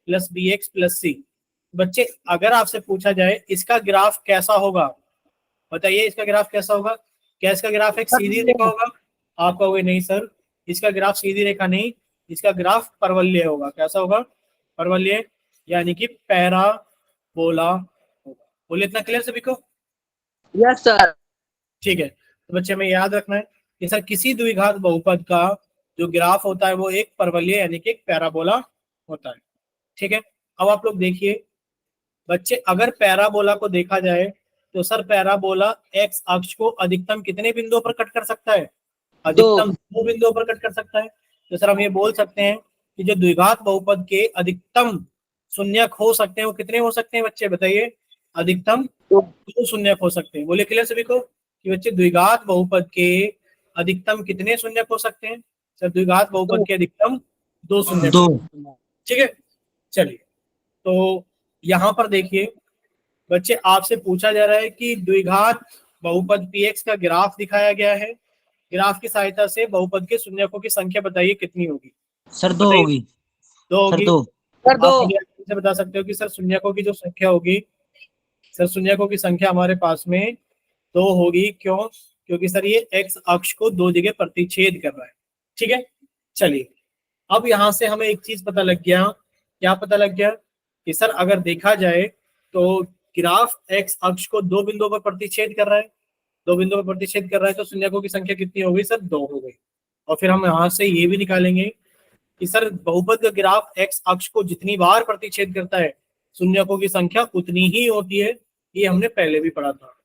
plus bx plus c। बच्चे, अगर आपसे पूछा जाए इसका ग्राफ कैसा होगा, बताइए इसका ग्राफ कैसा होगा? क्या इसका ग्राफ एक सीधी रेखा होगा? आप कहोगे नहीं सर, इसका ग्राफ सीधी रेखा नहीं, इसका ग्राफ परवलय होगा। कैसा होगा? परवलय यानी कि पैराबोला होगा। बोले इतना क्लियर सभी को? yes, sir. ठीक है। तो बच्चे हमें याद रखना है कि सर किसी द्विघात बहुपद का जो ग्राफ होता है वो एक परवलय यानी कि एक पैराबोला होता है, ठीक है। अब आप लोग देखिए बच्चे, अगर पैराबोला को देखा जाए तो सर पैराबोला एक्स अक्ष को अधिकतम कितने बिंदुओं पर कट कर सकता है? अधिकतम 2 बिंदुओं पर कट कर सकता है। तो सर हम ये बोल सकते हैं कि जो द्विघात बहुपद के अधिकतम शून्यक हो सकते हैं वो कितने हो सकते हैं बच्चे, बताइए? अधिकतम 2 शून्यक हो सकते हैं। बोले क्लियर सभी को कि बच्चे द्विघात बहुपद के अधिकतम कितने शून्यक हो सकते हैं? सर द्विघात बहुपद के अधिकतम 2 शून्यक, 2। ठीक है। चलिए, तो यहाँ पर देखिए बच्चे, आपसे पूछा जा रहा है कि द्विघात बहुपद px का ग्राफ दिखाया गया है, ग्राफ की सहायता से बहुपद के शून्यकों की संख्या बताइए कितनी होगी? सर 2 होगी। 2 सर होगी। 2। Sir, आप 2. मुझे अच्छे से बता सकते हो कि सर शून्यकों की जो संख्या होगी, सर शून्यकों की संख्या हमारे पास में 2 होगी। क्यों? क्योंकि सर ये x अक्ष को 2 जगह प्रतिच्छेद कर रहा है, ठीक है। चलिए, अब यहाँ से हमें एक चीज पता लग गया। क्या पता लग गया? कि सर अगर देखा जाए तो ग्राफ x अक्ष को 2 बिंदुओं पर प्रतिच्छेद कर रहा है, 2 बिंदुओं पर प्रतिच्छेद कर रहा है, तो शून्यकों की संख्या कितनी हो गई सर? 2 हो गई। और फिर हम यहाँ से ये भी निकालेंगे कि सर बहुपद का ग्राफ x अक्ष को जितनी बार प्रतिच्छेद करता है शून्यकों की संख्या उतनी ही होती है। ये हमने पहले भी पढ़ा था।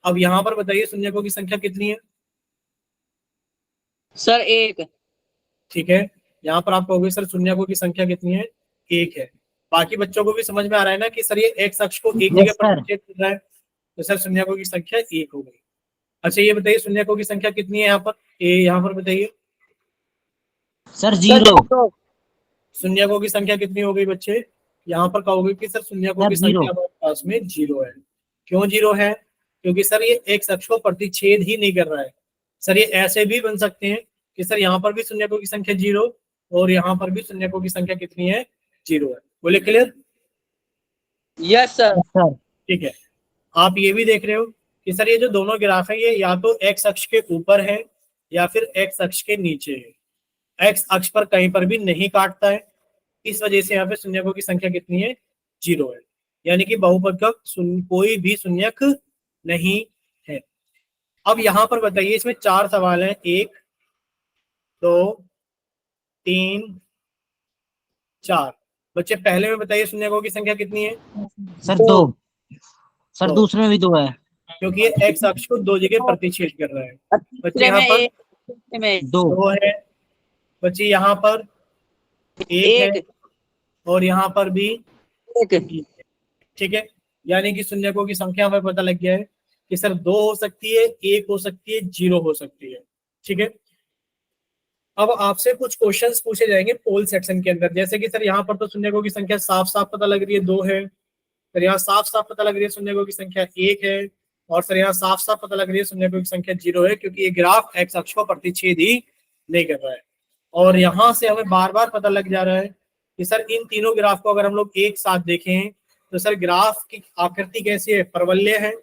अब यहाँ पर बताइए शून्यकों की संख्या कितनी है? Sir, 1. ठीक है, यहाँ पर आप कहोगे सर शून्यकों की संख्या कितनी है? 1 है। बाकी बच्चों को भी समझ में आ रहा है ना कि सर ये x अक्ष को एक Yes, जगह sir. प्रतिच्छेद कर रहा है, तो सर शून्यकों की संख्या 1 हो गई। अच्छा ये बताइए शून्यकों की संख्या कितनी है यहाँ पर? यहाँ पर बताइए सर Sir, 0। 0. शून्यकों की संख्या कितनी हो गई बच्चे? यहाँ पर कहोगे कि सर शून्यकों सर, की 0। संख्या हमारे पास में 0 है। क्यों 0 है? क्योंकि सर ये x अक्ष को प्रतिच्छेद ही नहीं कर रहा है। सर ये ऐसे भी बन सकते हैं कि सर यहाँ पर भी शून्यकों की संख्या 0 और यहाँ पर भी शून्यकों की संख्या कितनी है? 0 है। बोले क्लियर? Yes, sir. सर ठीक है। आप ये भी देख रहे हो कि सर ये जो दोनों ग्राफ है ये या तो x अक्ष के ऊपर है या फिर x अक्ष के नीचे है। x अक्ष पर कहीं पर भी नहीं काटता है, इस वजह से यहाँ पे शून्यकों की संख्या कितनी है? 0 है। यानी कि बहुपद का कोई भी शून्यक नहीं है। अब यहाँ पर बताइए, इसमें 4 सवाल हैं, 1 2 3 4। बच्चे पहले में बताइए शून्यकों की संख्या कितनी है? सर 2। सर दो। दूसरे में भी 2 है। क्योंकि ये एक्स अक्ष को दो जगह प्रतिच्छेद कर रहा है। बच्चे तीसरे यहाँ में पर एक, तीसरे में एक। 2 दो है, बच्चे यहाँ पर एक है एक, और यहाँ पर भी एक। ठीक है। यानी कि शून्यकों की संख्या हमें पता लग गया है कि सर 2 हो सकती है, 1 हो सकती है, 0 हो सकती है। ठीक है, अब आपसे कुछ क्वेश्चंस पूछे जाएंगे पोल सेक्शन के अंदर, जैसे कि सर यहाँ पर तो शून्यकों की संख्या साफ साफ पता लग रही है 2 है, सर यहाँ साफ साफ पता लग रही है शून्यकों की संख्या 1 है, और सर यहाँ साफ साफ पता लग रही है शून्यकों की संख्या 0 है, क्योंकि ये ग्राफ एक्स अक्ष को प्रतिच्छेद ही नहीं कर रहा है। और यहाँ से हमें बार बार पता लग जा रहा है कि सर इन तीनों ग्राफ को अगर हम लोग एक साथ देखें तो सर ग्राफ की आकृति कैसी है, परवलय है,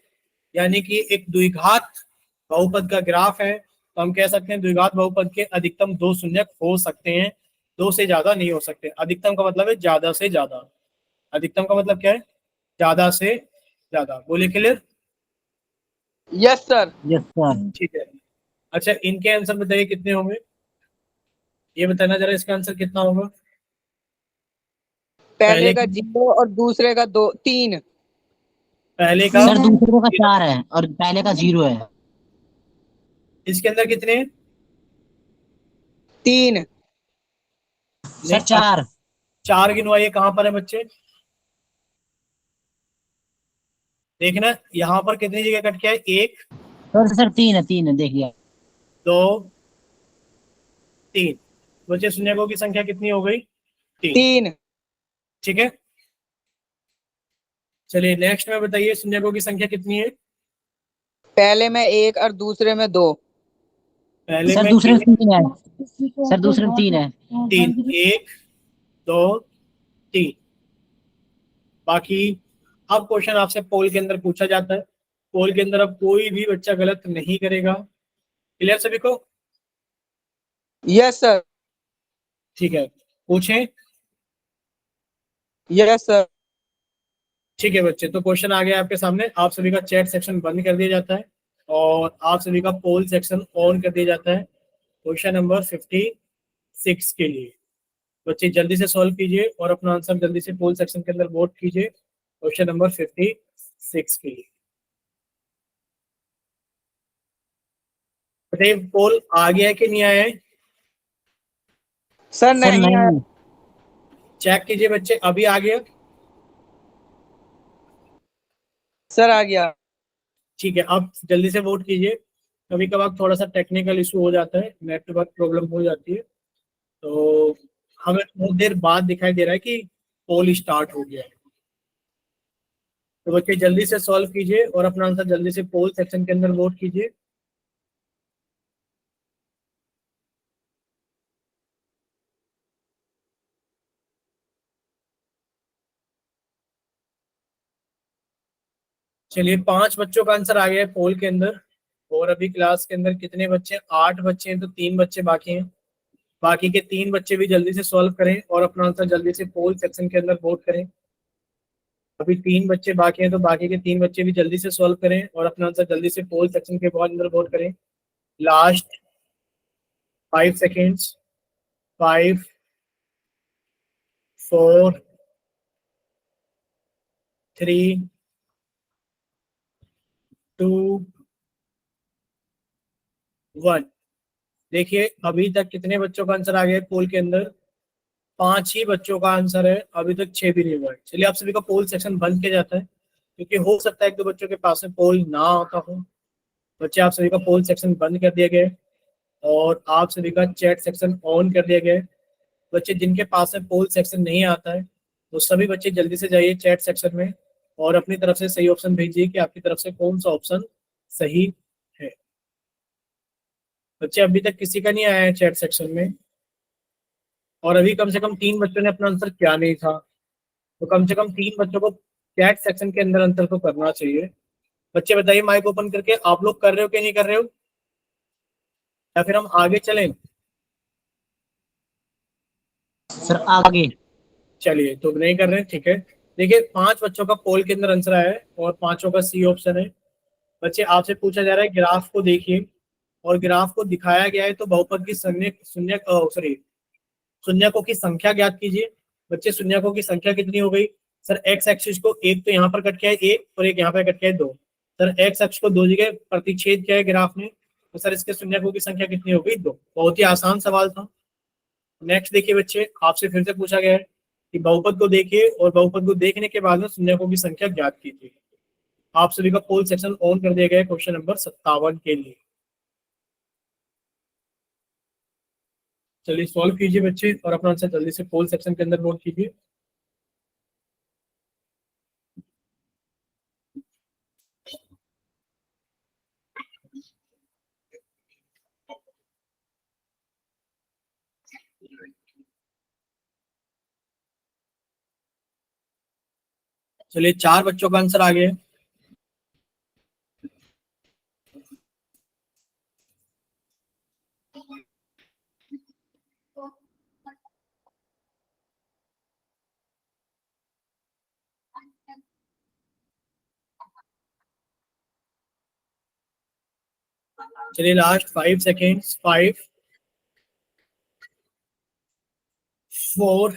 यानी कि एक द्विघात बहुपद का ग्राफ है। तो हम कह सकते हैं द्विघात बहुपद के अधिकतम 2 शून्यक हो सकते हैं, 2 से ज्यादा नहीं हो सकते। अधिकतम का मतलब है ज्यादा से ज्यादा, अधिकतम का मतलब क्या है, ज्यादा से ज्यादा। बोले clear? Yes sir. Yes sir. ठीक है। अच्छा, इनके आंसर बताइए कितने होंगे, ये बताना जरा, इसका आंसर कितना होगा? पहले का पहले 0 और दूसरे का 2, 3। पहले का सर दूसरे का 4 है और पहले का 0 है। इसके अंदर कितने हैं? 3। सर 4। 4 गिनवाइए, कहां पर है बच्चे? देखना यहाँ पर कितनी जगह कट गया है, 1 सर 3 है देखिए। 2 3। बच्चे शून्यकों की संख्या कितनी हो गई? 3। 3। ठीक है, चलिए नेक्स्ट में बताइए शून्यकों की संख्या कितनी है? पहले में 1 और दूसरे में 2। पहले सर में दूसरे में 3 3 है। सर दूसरे में 3 है। 3, 1 2 3। बाकी अब क्वेश्चन आपसे पोल के अंदर पूछा जाता है, पोल के अंदर अब कोई भी बच्चा गलत नहीं करेगा। क्लियर सभी को? Yes sir. ठीक है, पूछें। Yes sir. ठीक है बच्चे, तो क्वेश्चन आ गया आपके सामने। आप सभी का चैट सेक्शन बंद कर दिया जाता है और आप सभी का पोल सेक्शन ऑन कर दिया जाता है क्वेश्चन नंबर 56 के लिए। बच्चे जल्दी से सॉल्व कीजिए और अपना आंसर जल्दी से पोल सेक्शन के अंदर वोट कीजिए क्वेश्चन नंबर 56 के लिए। बताइए पोल आ गया है कि नहीं आया है? सर सर नहीं आया। नहीं। चेक कीजिए बच्चे, अभी आ गया? सर आ गया। ठीक है, अब जल्दी से वोट कीजिए। कभी कभार थोड़ा सा टेक्निकल इशू हो जाता है, नेटवर्क प्रॉब्लम हो जाती है, तो हमें बहुत देर बाद दिखाई दे रहा है कि पोल स्टार्ट हो गया है। तो बच्चे जल्दी से सॉल्व कीजिए और अपना आंसर जल्दी से पोल सेक्शन के अंदर वोट कीजिए। चलिए 5 बच्चों का आंसर आ गया है पोल के अंदर। और अभी क्लास के अंदर कितने बच्चे? 8 बच्चे हैं, तो 3 बच्चे बाकी हैं। बाकी के 3 बच्चे भी जल्दी से सॉल्व करें और अपना आंसर जल्दी से पोल सेक्शन के अंदर वोट करें। अभी 3 बच्चे बाकी हैं, तो बाकी के 3 बच्चे भी जल्दी से सॉल्व करें और अपना आंसर जल्दी से पोल सेक्शन के अंदर वोट करें। Last 5 seconds, 5 4 3 2 1। देखिए अभी तक कितने बच्चों का आंसर आ गया है पोल के अंदर? 5 ही बच्चों का आंसर है, अभी तक 6 भी नहीं हुआ है। चलिए आप सभी का पोल सेक्शन बंद किया जाता है, क्योंकि हो सकता है 1-2 बच्चों के पास में पोल ना आता हो। बच्चे आप सभी का पोल सेक्शन बंद कर दिया गया है और आप सभी का चैट सेक्शन ऑन कर दिया गया है। बच्चे जिनके पास में पोल सेक्शन नहीं आता है, वो सभी बच्चे जल्दी से जाइए चैट सेक्शन में और अपनी तरफ से सही ऑप्शन भेजिए कि आपकी तरफ से कौन सा ऑप्शन सही है। बच्चे अभी तक किसी का नहीं आया है चैट सेक्शन में, और अभी कम से कम 3 बच्चों ने अपना आंसर किया नहीं था, तो कम से कम 3 बच्चों को चैट सेक्शन के अंदर आंसर तो करना चाहिए। बच्चे बताइए माइक ओपन करके आप लोग कर रहे हो कि नहीं कर रहे हो, या फिर हम आगे चलें? सर आगे। चलिए, तो नहीं कर रहे हैं, ठीक है। देखिए 5 बच्चों का पोल के अंदर आंसर आया है और 5 का सी ऑप्शन है। बच्चे आपसे पूछा जा रहा है ग्राफ को देखिए, और ग्राफ को दिखाया गया है तो बहुपद की शून्यकों की संख्या ज्ञात कीजिए। बच्चे शून्यकों की संख्या कितनी हो गई? सर एक्स एक्सिस को एक तो यहाँ पर कट गया है 1 और एक यहाँ पर कट गया है 2, सर एक्स अक्ष को दो जगह प्रतिच्छेद किया है ग्राफ में, तो सर इसके शून्यकों की संख्या कितनी होगी? दो। बहुत ही आसान सवाल था। नेक्स्ट देखिए बच्चे, आपसे फिर से पूछा गया है कि बहुपद को देखिए और बहुपद को देखने के बाद में शून्यकों की संख्या ज्ञात कीजिए। आप सभी का पोल सेक्शन ऑन कर दिया गया है क्वेश्चन नंबर 57 के लिए। चलिए सॉल्व कीजिए बच्चे और अपना आंसर जल्दी से पोल सेक्शन के अंदर नोट कीजिए। चलिए 4 बच्चों का आंसर आ गया है। चलिए लास्ट 5 सेकेंड्स। 5 4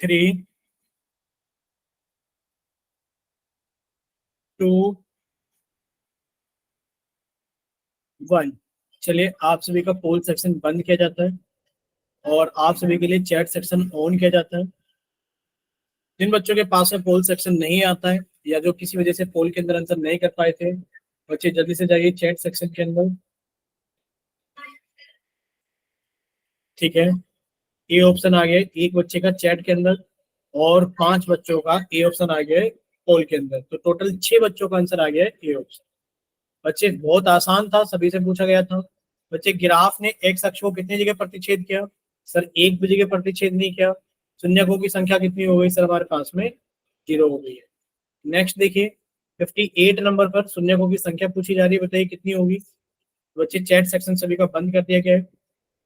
3 2 1। चलिए आप सभी का पोल सेक्शन बंद किया जाता है और आप सभी के लिए चैट सेक्शन ऑन किया जाता है। जिन बच्चों के पास में पोल सेक्शन नहीं आता है या जो किसी वजह से पोल के अंदर आंसर नहीं कर पाए थे, बच्चे जल्दी से जाइए चैट सेक्शन के अंदर। ठीक है, ए ऑप्शन आ गया एक बच्चे का चैट के अंदर और 5 बच्चों का ए ऑप्शन आ गया है पोल के अंदर, तो टोटल 6 बच्चों का आंसर आ गया है ए ऑप्शन। बच्चे बहुत आसान था, सभी से पूछा गया था। बच्चे ग्राफ ने एक्स अक्ष को कितनी जगह प्रतिच्छेद किया? सर एक भी जगह प्रतिच्छेद नहीं किया। शून्यकों की संख्या कितनी हो गई? सर हमारे पास में 0 हो गई है। नेक्स्ट देखिए 58 नंबर पर शून्यकों की संख्या पूछी जा रही है, बताइए कितनी होगी? बच्चे चैट सेक्शन सभी का बंद कर दिया गया है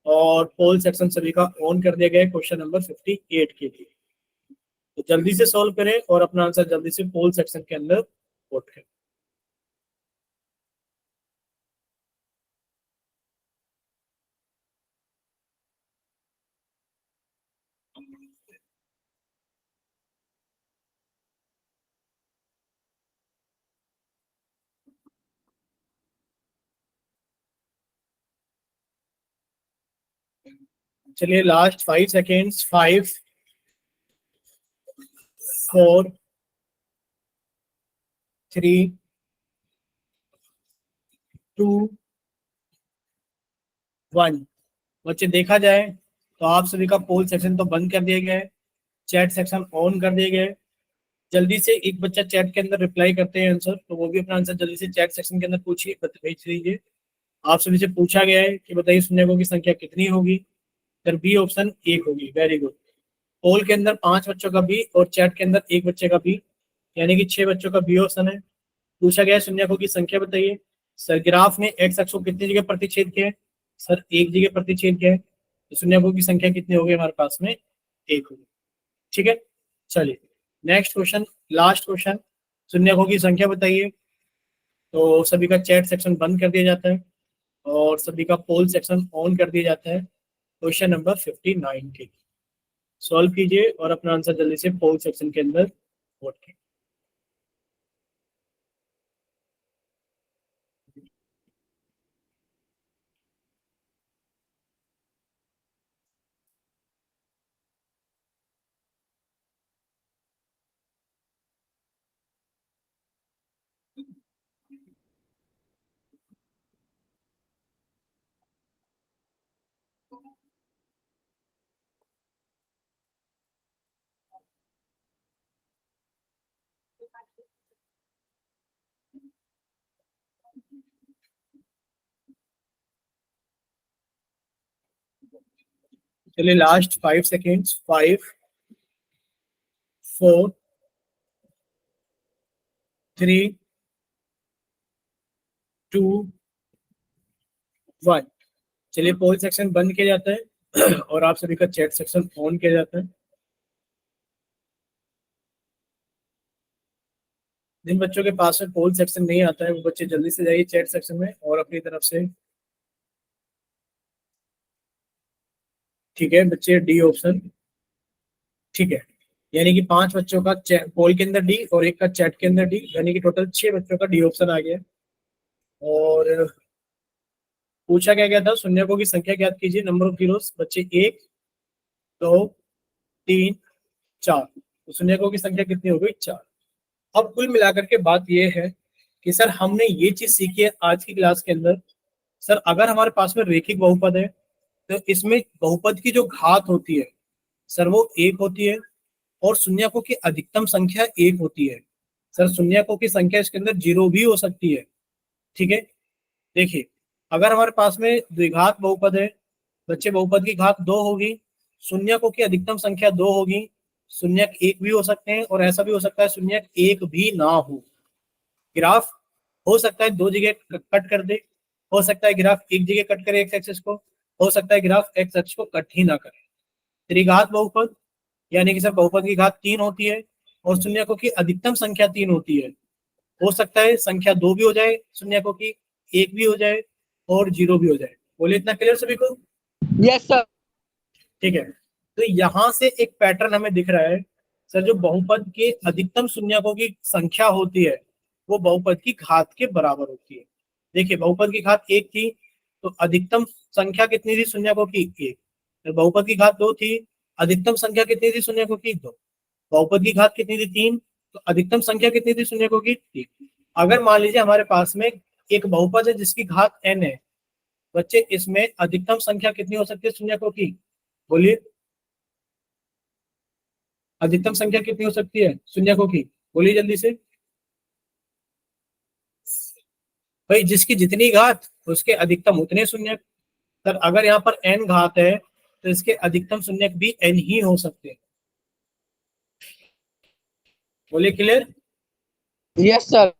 और पोल सेक्शन सभी का ऑन कर दिया गया है क्वेश्चन नंबर 58 के लिए। तो जल्दी से सॉल्व करें और अपना आंसर जल्दी से पोल सेक्शन के अंदर वोट करें। चलिए लास्ट 5 सेकेंड्स। 5 4 3 2 1। बच्चे देखा जाए तो आप सभी का पोल सेक्शन तो बंद कर दिया गया है, चैट सेक्शन ऑन कर दिया गया है। जल्दी से एक बच्चा चैट के अंदर रिप्लाई करते हैं आंसर, तो वो भी अपना आंसर जल्दी से चैट सेक्शन के अंदर पूछिए, भेज दीजिए। आप सभी से पूछा गया है कि बताइए शून्यकों की संख्या कितनी होगी? सर बी ऑप्शन 1 होगी। Very good. पोल के अंदर 5 बच्चों का बी और चैट के अंदर एक बच्चे का बी, यानी कि 6 बच्चों का बी ऑप्शन है। पूछा गया है शून्यकों की संख्या बताइए। सर ग्राफ ने एक्स अक्ष को कितनी जगह प्रतिच्छेद किया है? सर एक जगह प्रतिच्छेद किया है, तो शून्यकों की संख्या कितनी होगी हमारे पास में? 1 होगी। ठीक है, चलिए नेक्स्ट क्वेश्चन, लास्ट क्वेश्चन। शून्यकों की संख्या बताइए। तो सभी का चैट सेक्शन बंद कर दिया जाता है और सभी का पोल सेक्शन ऑन कर दिया जाता है क्वेश्चन नंबर 59 के। सॉल्व कीजिए और अपना आंसर जल्दी से पोल सेक्शन के अंदर वोट कीजिए। चलिए लास्ट 5 सेकेंड्स। 5 4 3 2 1। चलिए पोल सेक्शन बंद किया जाता है और आप सभी का चैट सेक्शन ऑन किया जाता है। जिन बच्चों के पास में पोल सेक्शन नहीं आता है वो बच्चे जल्दी से जाइए चैट सेक्शन में और अपनी तरफ से। ठीक है बच्चे, डी ऑप्शन। ठीक है, यानी कि 5 बच्चों का पोल के अंदर डी और एक का चैट के अंदर डी, यानी कि टोटल 6 बच्चों का डी ऑप्शन आ गया। और पूछा क्या गया था, शून्यकों की संख्या ज्ञात कीजिए, नंबर ऑफ जीरोस, बच्चे 1 2 3 4, तो शून्यकों की संख्या कितनी हो गई, 4। अब कुल मिलाकर के बात यह है कि सर हमने ये चीज सीखी है आज की क्लास के अंदर। सर अगर हमारे पास में रेखिक बहुपद है तो इसमें बहुपद की जो घात होती है सर वो 1 होती है और शून्यकों की अधिकतम संख्या 1 होती है। सर शून्यकों की संख्या इसके अंदर 0 भी हो सकती है, ठीक है। देखिए अगर हमारे पास में द्विघात बहुपद है, बच्चे बहुपद की घात 2 होगी, शून्यकों की अधिकतम संख्या 2 होगी, शून्यक 1 भी हो सकते हैं और ऐसा भी हो सकता है शून्यक 1 भी ना हो। ग्राफ हो सकता है 2 जगह कट कर दे, हो सकता है ग्राफ एक जगह कट करे एक्स एक्सिस को, हो सकता है ग्राफ एक्स एक्सिस को कट ही ना करे। त्रिघात बहुपद यानी कि सर बहुपद की घात 3 होती है और शून्यकों की अधिकतम संख्या 3 होती है। हो सकता है संख्या 2 भी हो जाए, शून्यकों की 1 भी हो जाए और 0 भी हो जाए। बोले इतना क्लियर सभी को? Yes sir. ठीक है, तो यहां से एक पैटर्न हमें दिख रहा है सर, जो बहुपद के अधिकतम शून्यकों की संख्या होती है वो बहुपद की घात के बराबर होती है। देखिए बहुपद की घात 1 थी तो अधिकतम संख्या कितनी थी शून्यकों की, 1। तो बहुपद की घात 2 थी, अधिकतम संख्या कितनी थी शून्यकों की, 2। बहुपद की घात कितनी थी, 3, तो अधिकतम संख्या कितनी थी शून्यकों की, 3। अगर मान लीजिए हमारे पास में एक बहुपद है जिसकी घात n है, बच्चे इसमें अधिकतम संख्या कितनी हो सकती है शून्यकों की, बोलिए अधिकतम संख्या कितनी हो सकती है शून्यकों की, बोलिए जल्दी से भाई। जिसकी जितनी घात उसके अधिकतम उतने शून्यक। सर अगर यहाँ पर n घात है तो इसके अधिकतम शून्यक भी n ही हो सकते हैं। बोलिए clear? Yes sir.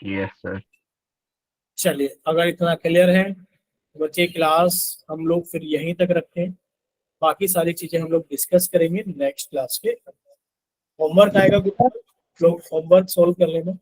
Yes sir. चलिए अगर इतना क्लियर है तो बच्चे क्लास हम लोग फिर यहीं तक रखते हैं, बाकी सारी चीजें हम लोग डिस्कस करेंगे नेक्स्ट क्लास के। होमवर्क आएगा कुछ, लोग होमवर्क सोल्व कर लेना।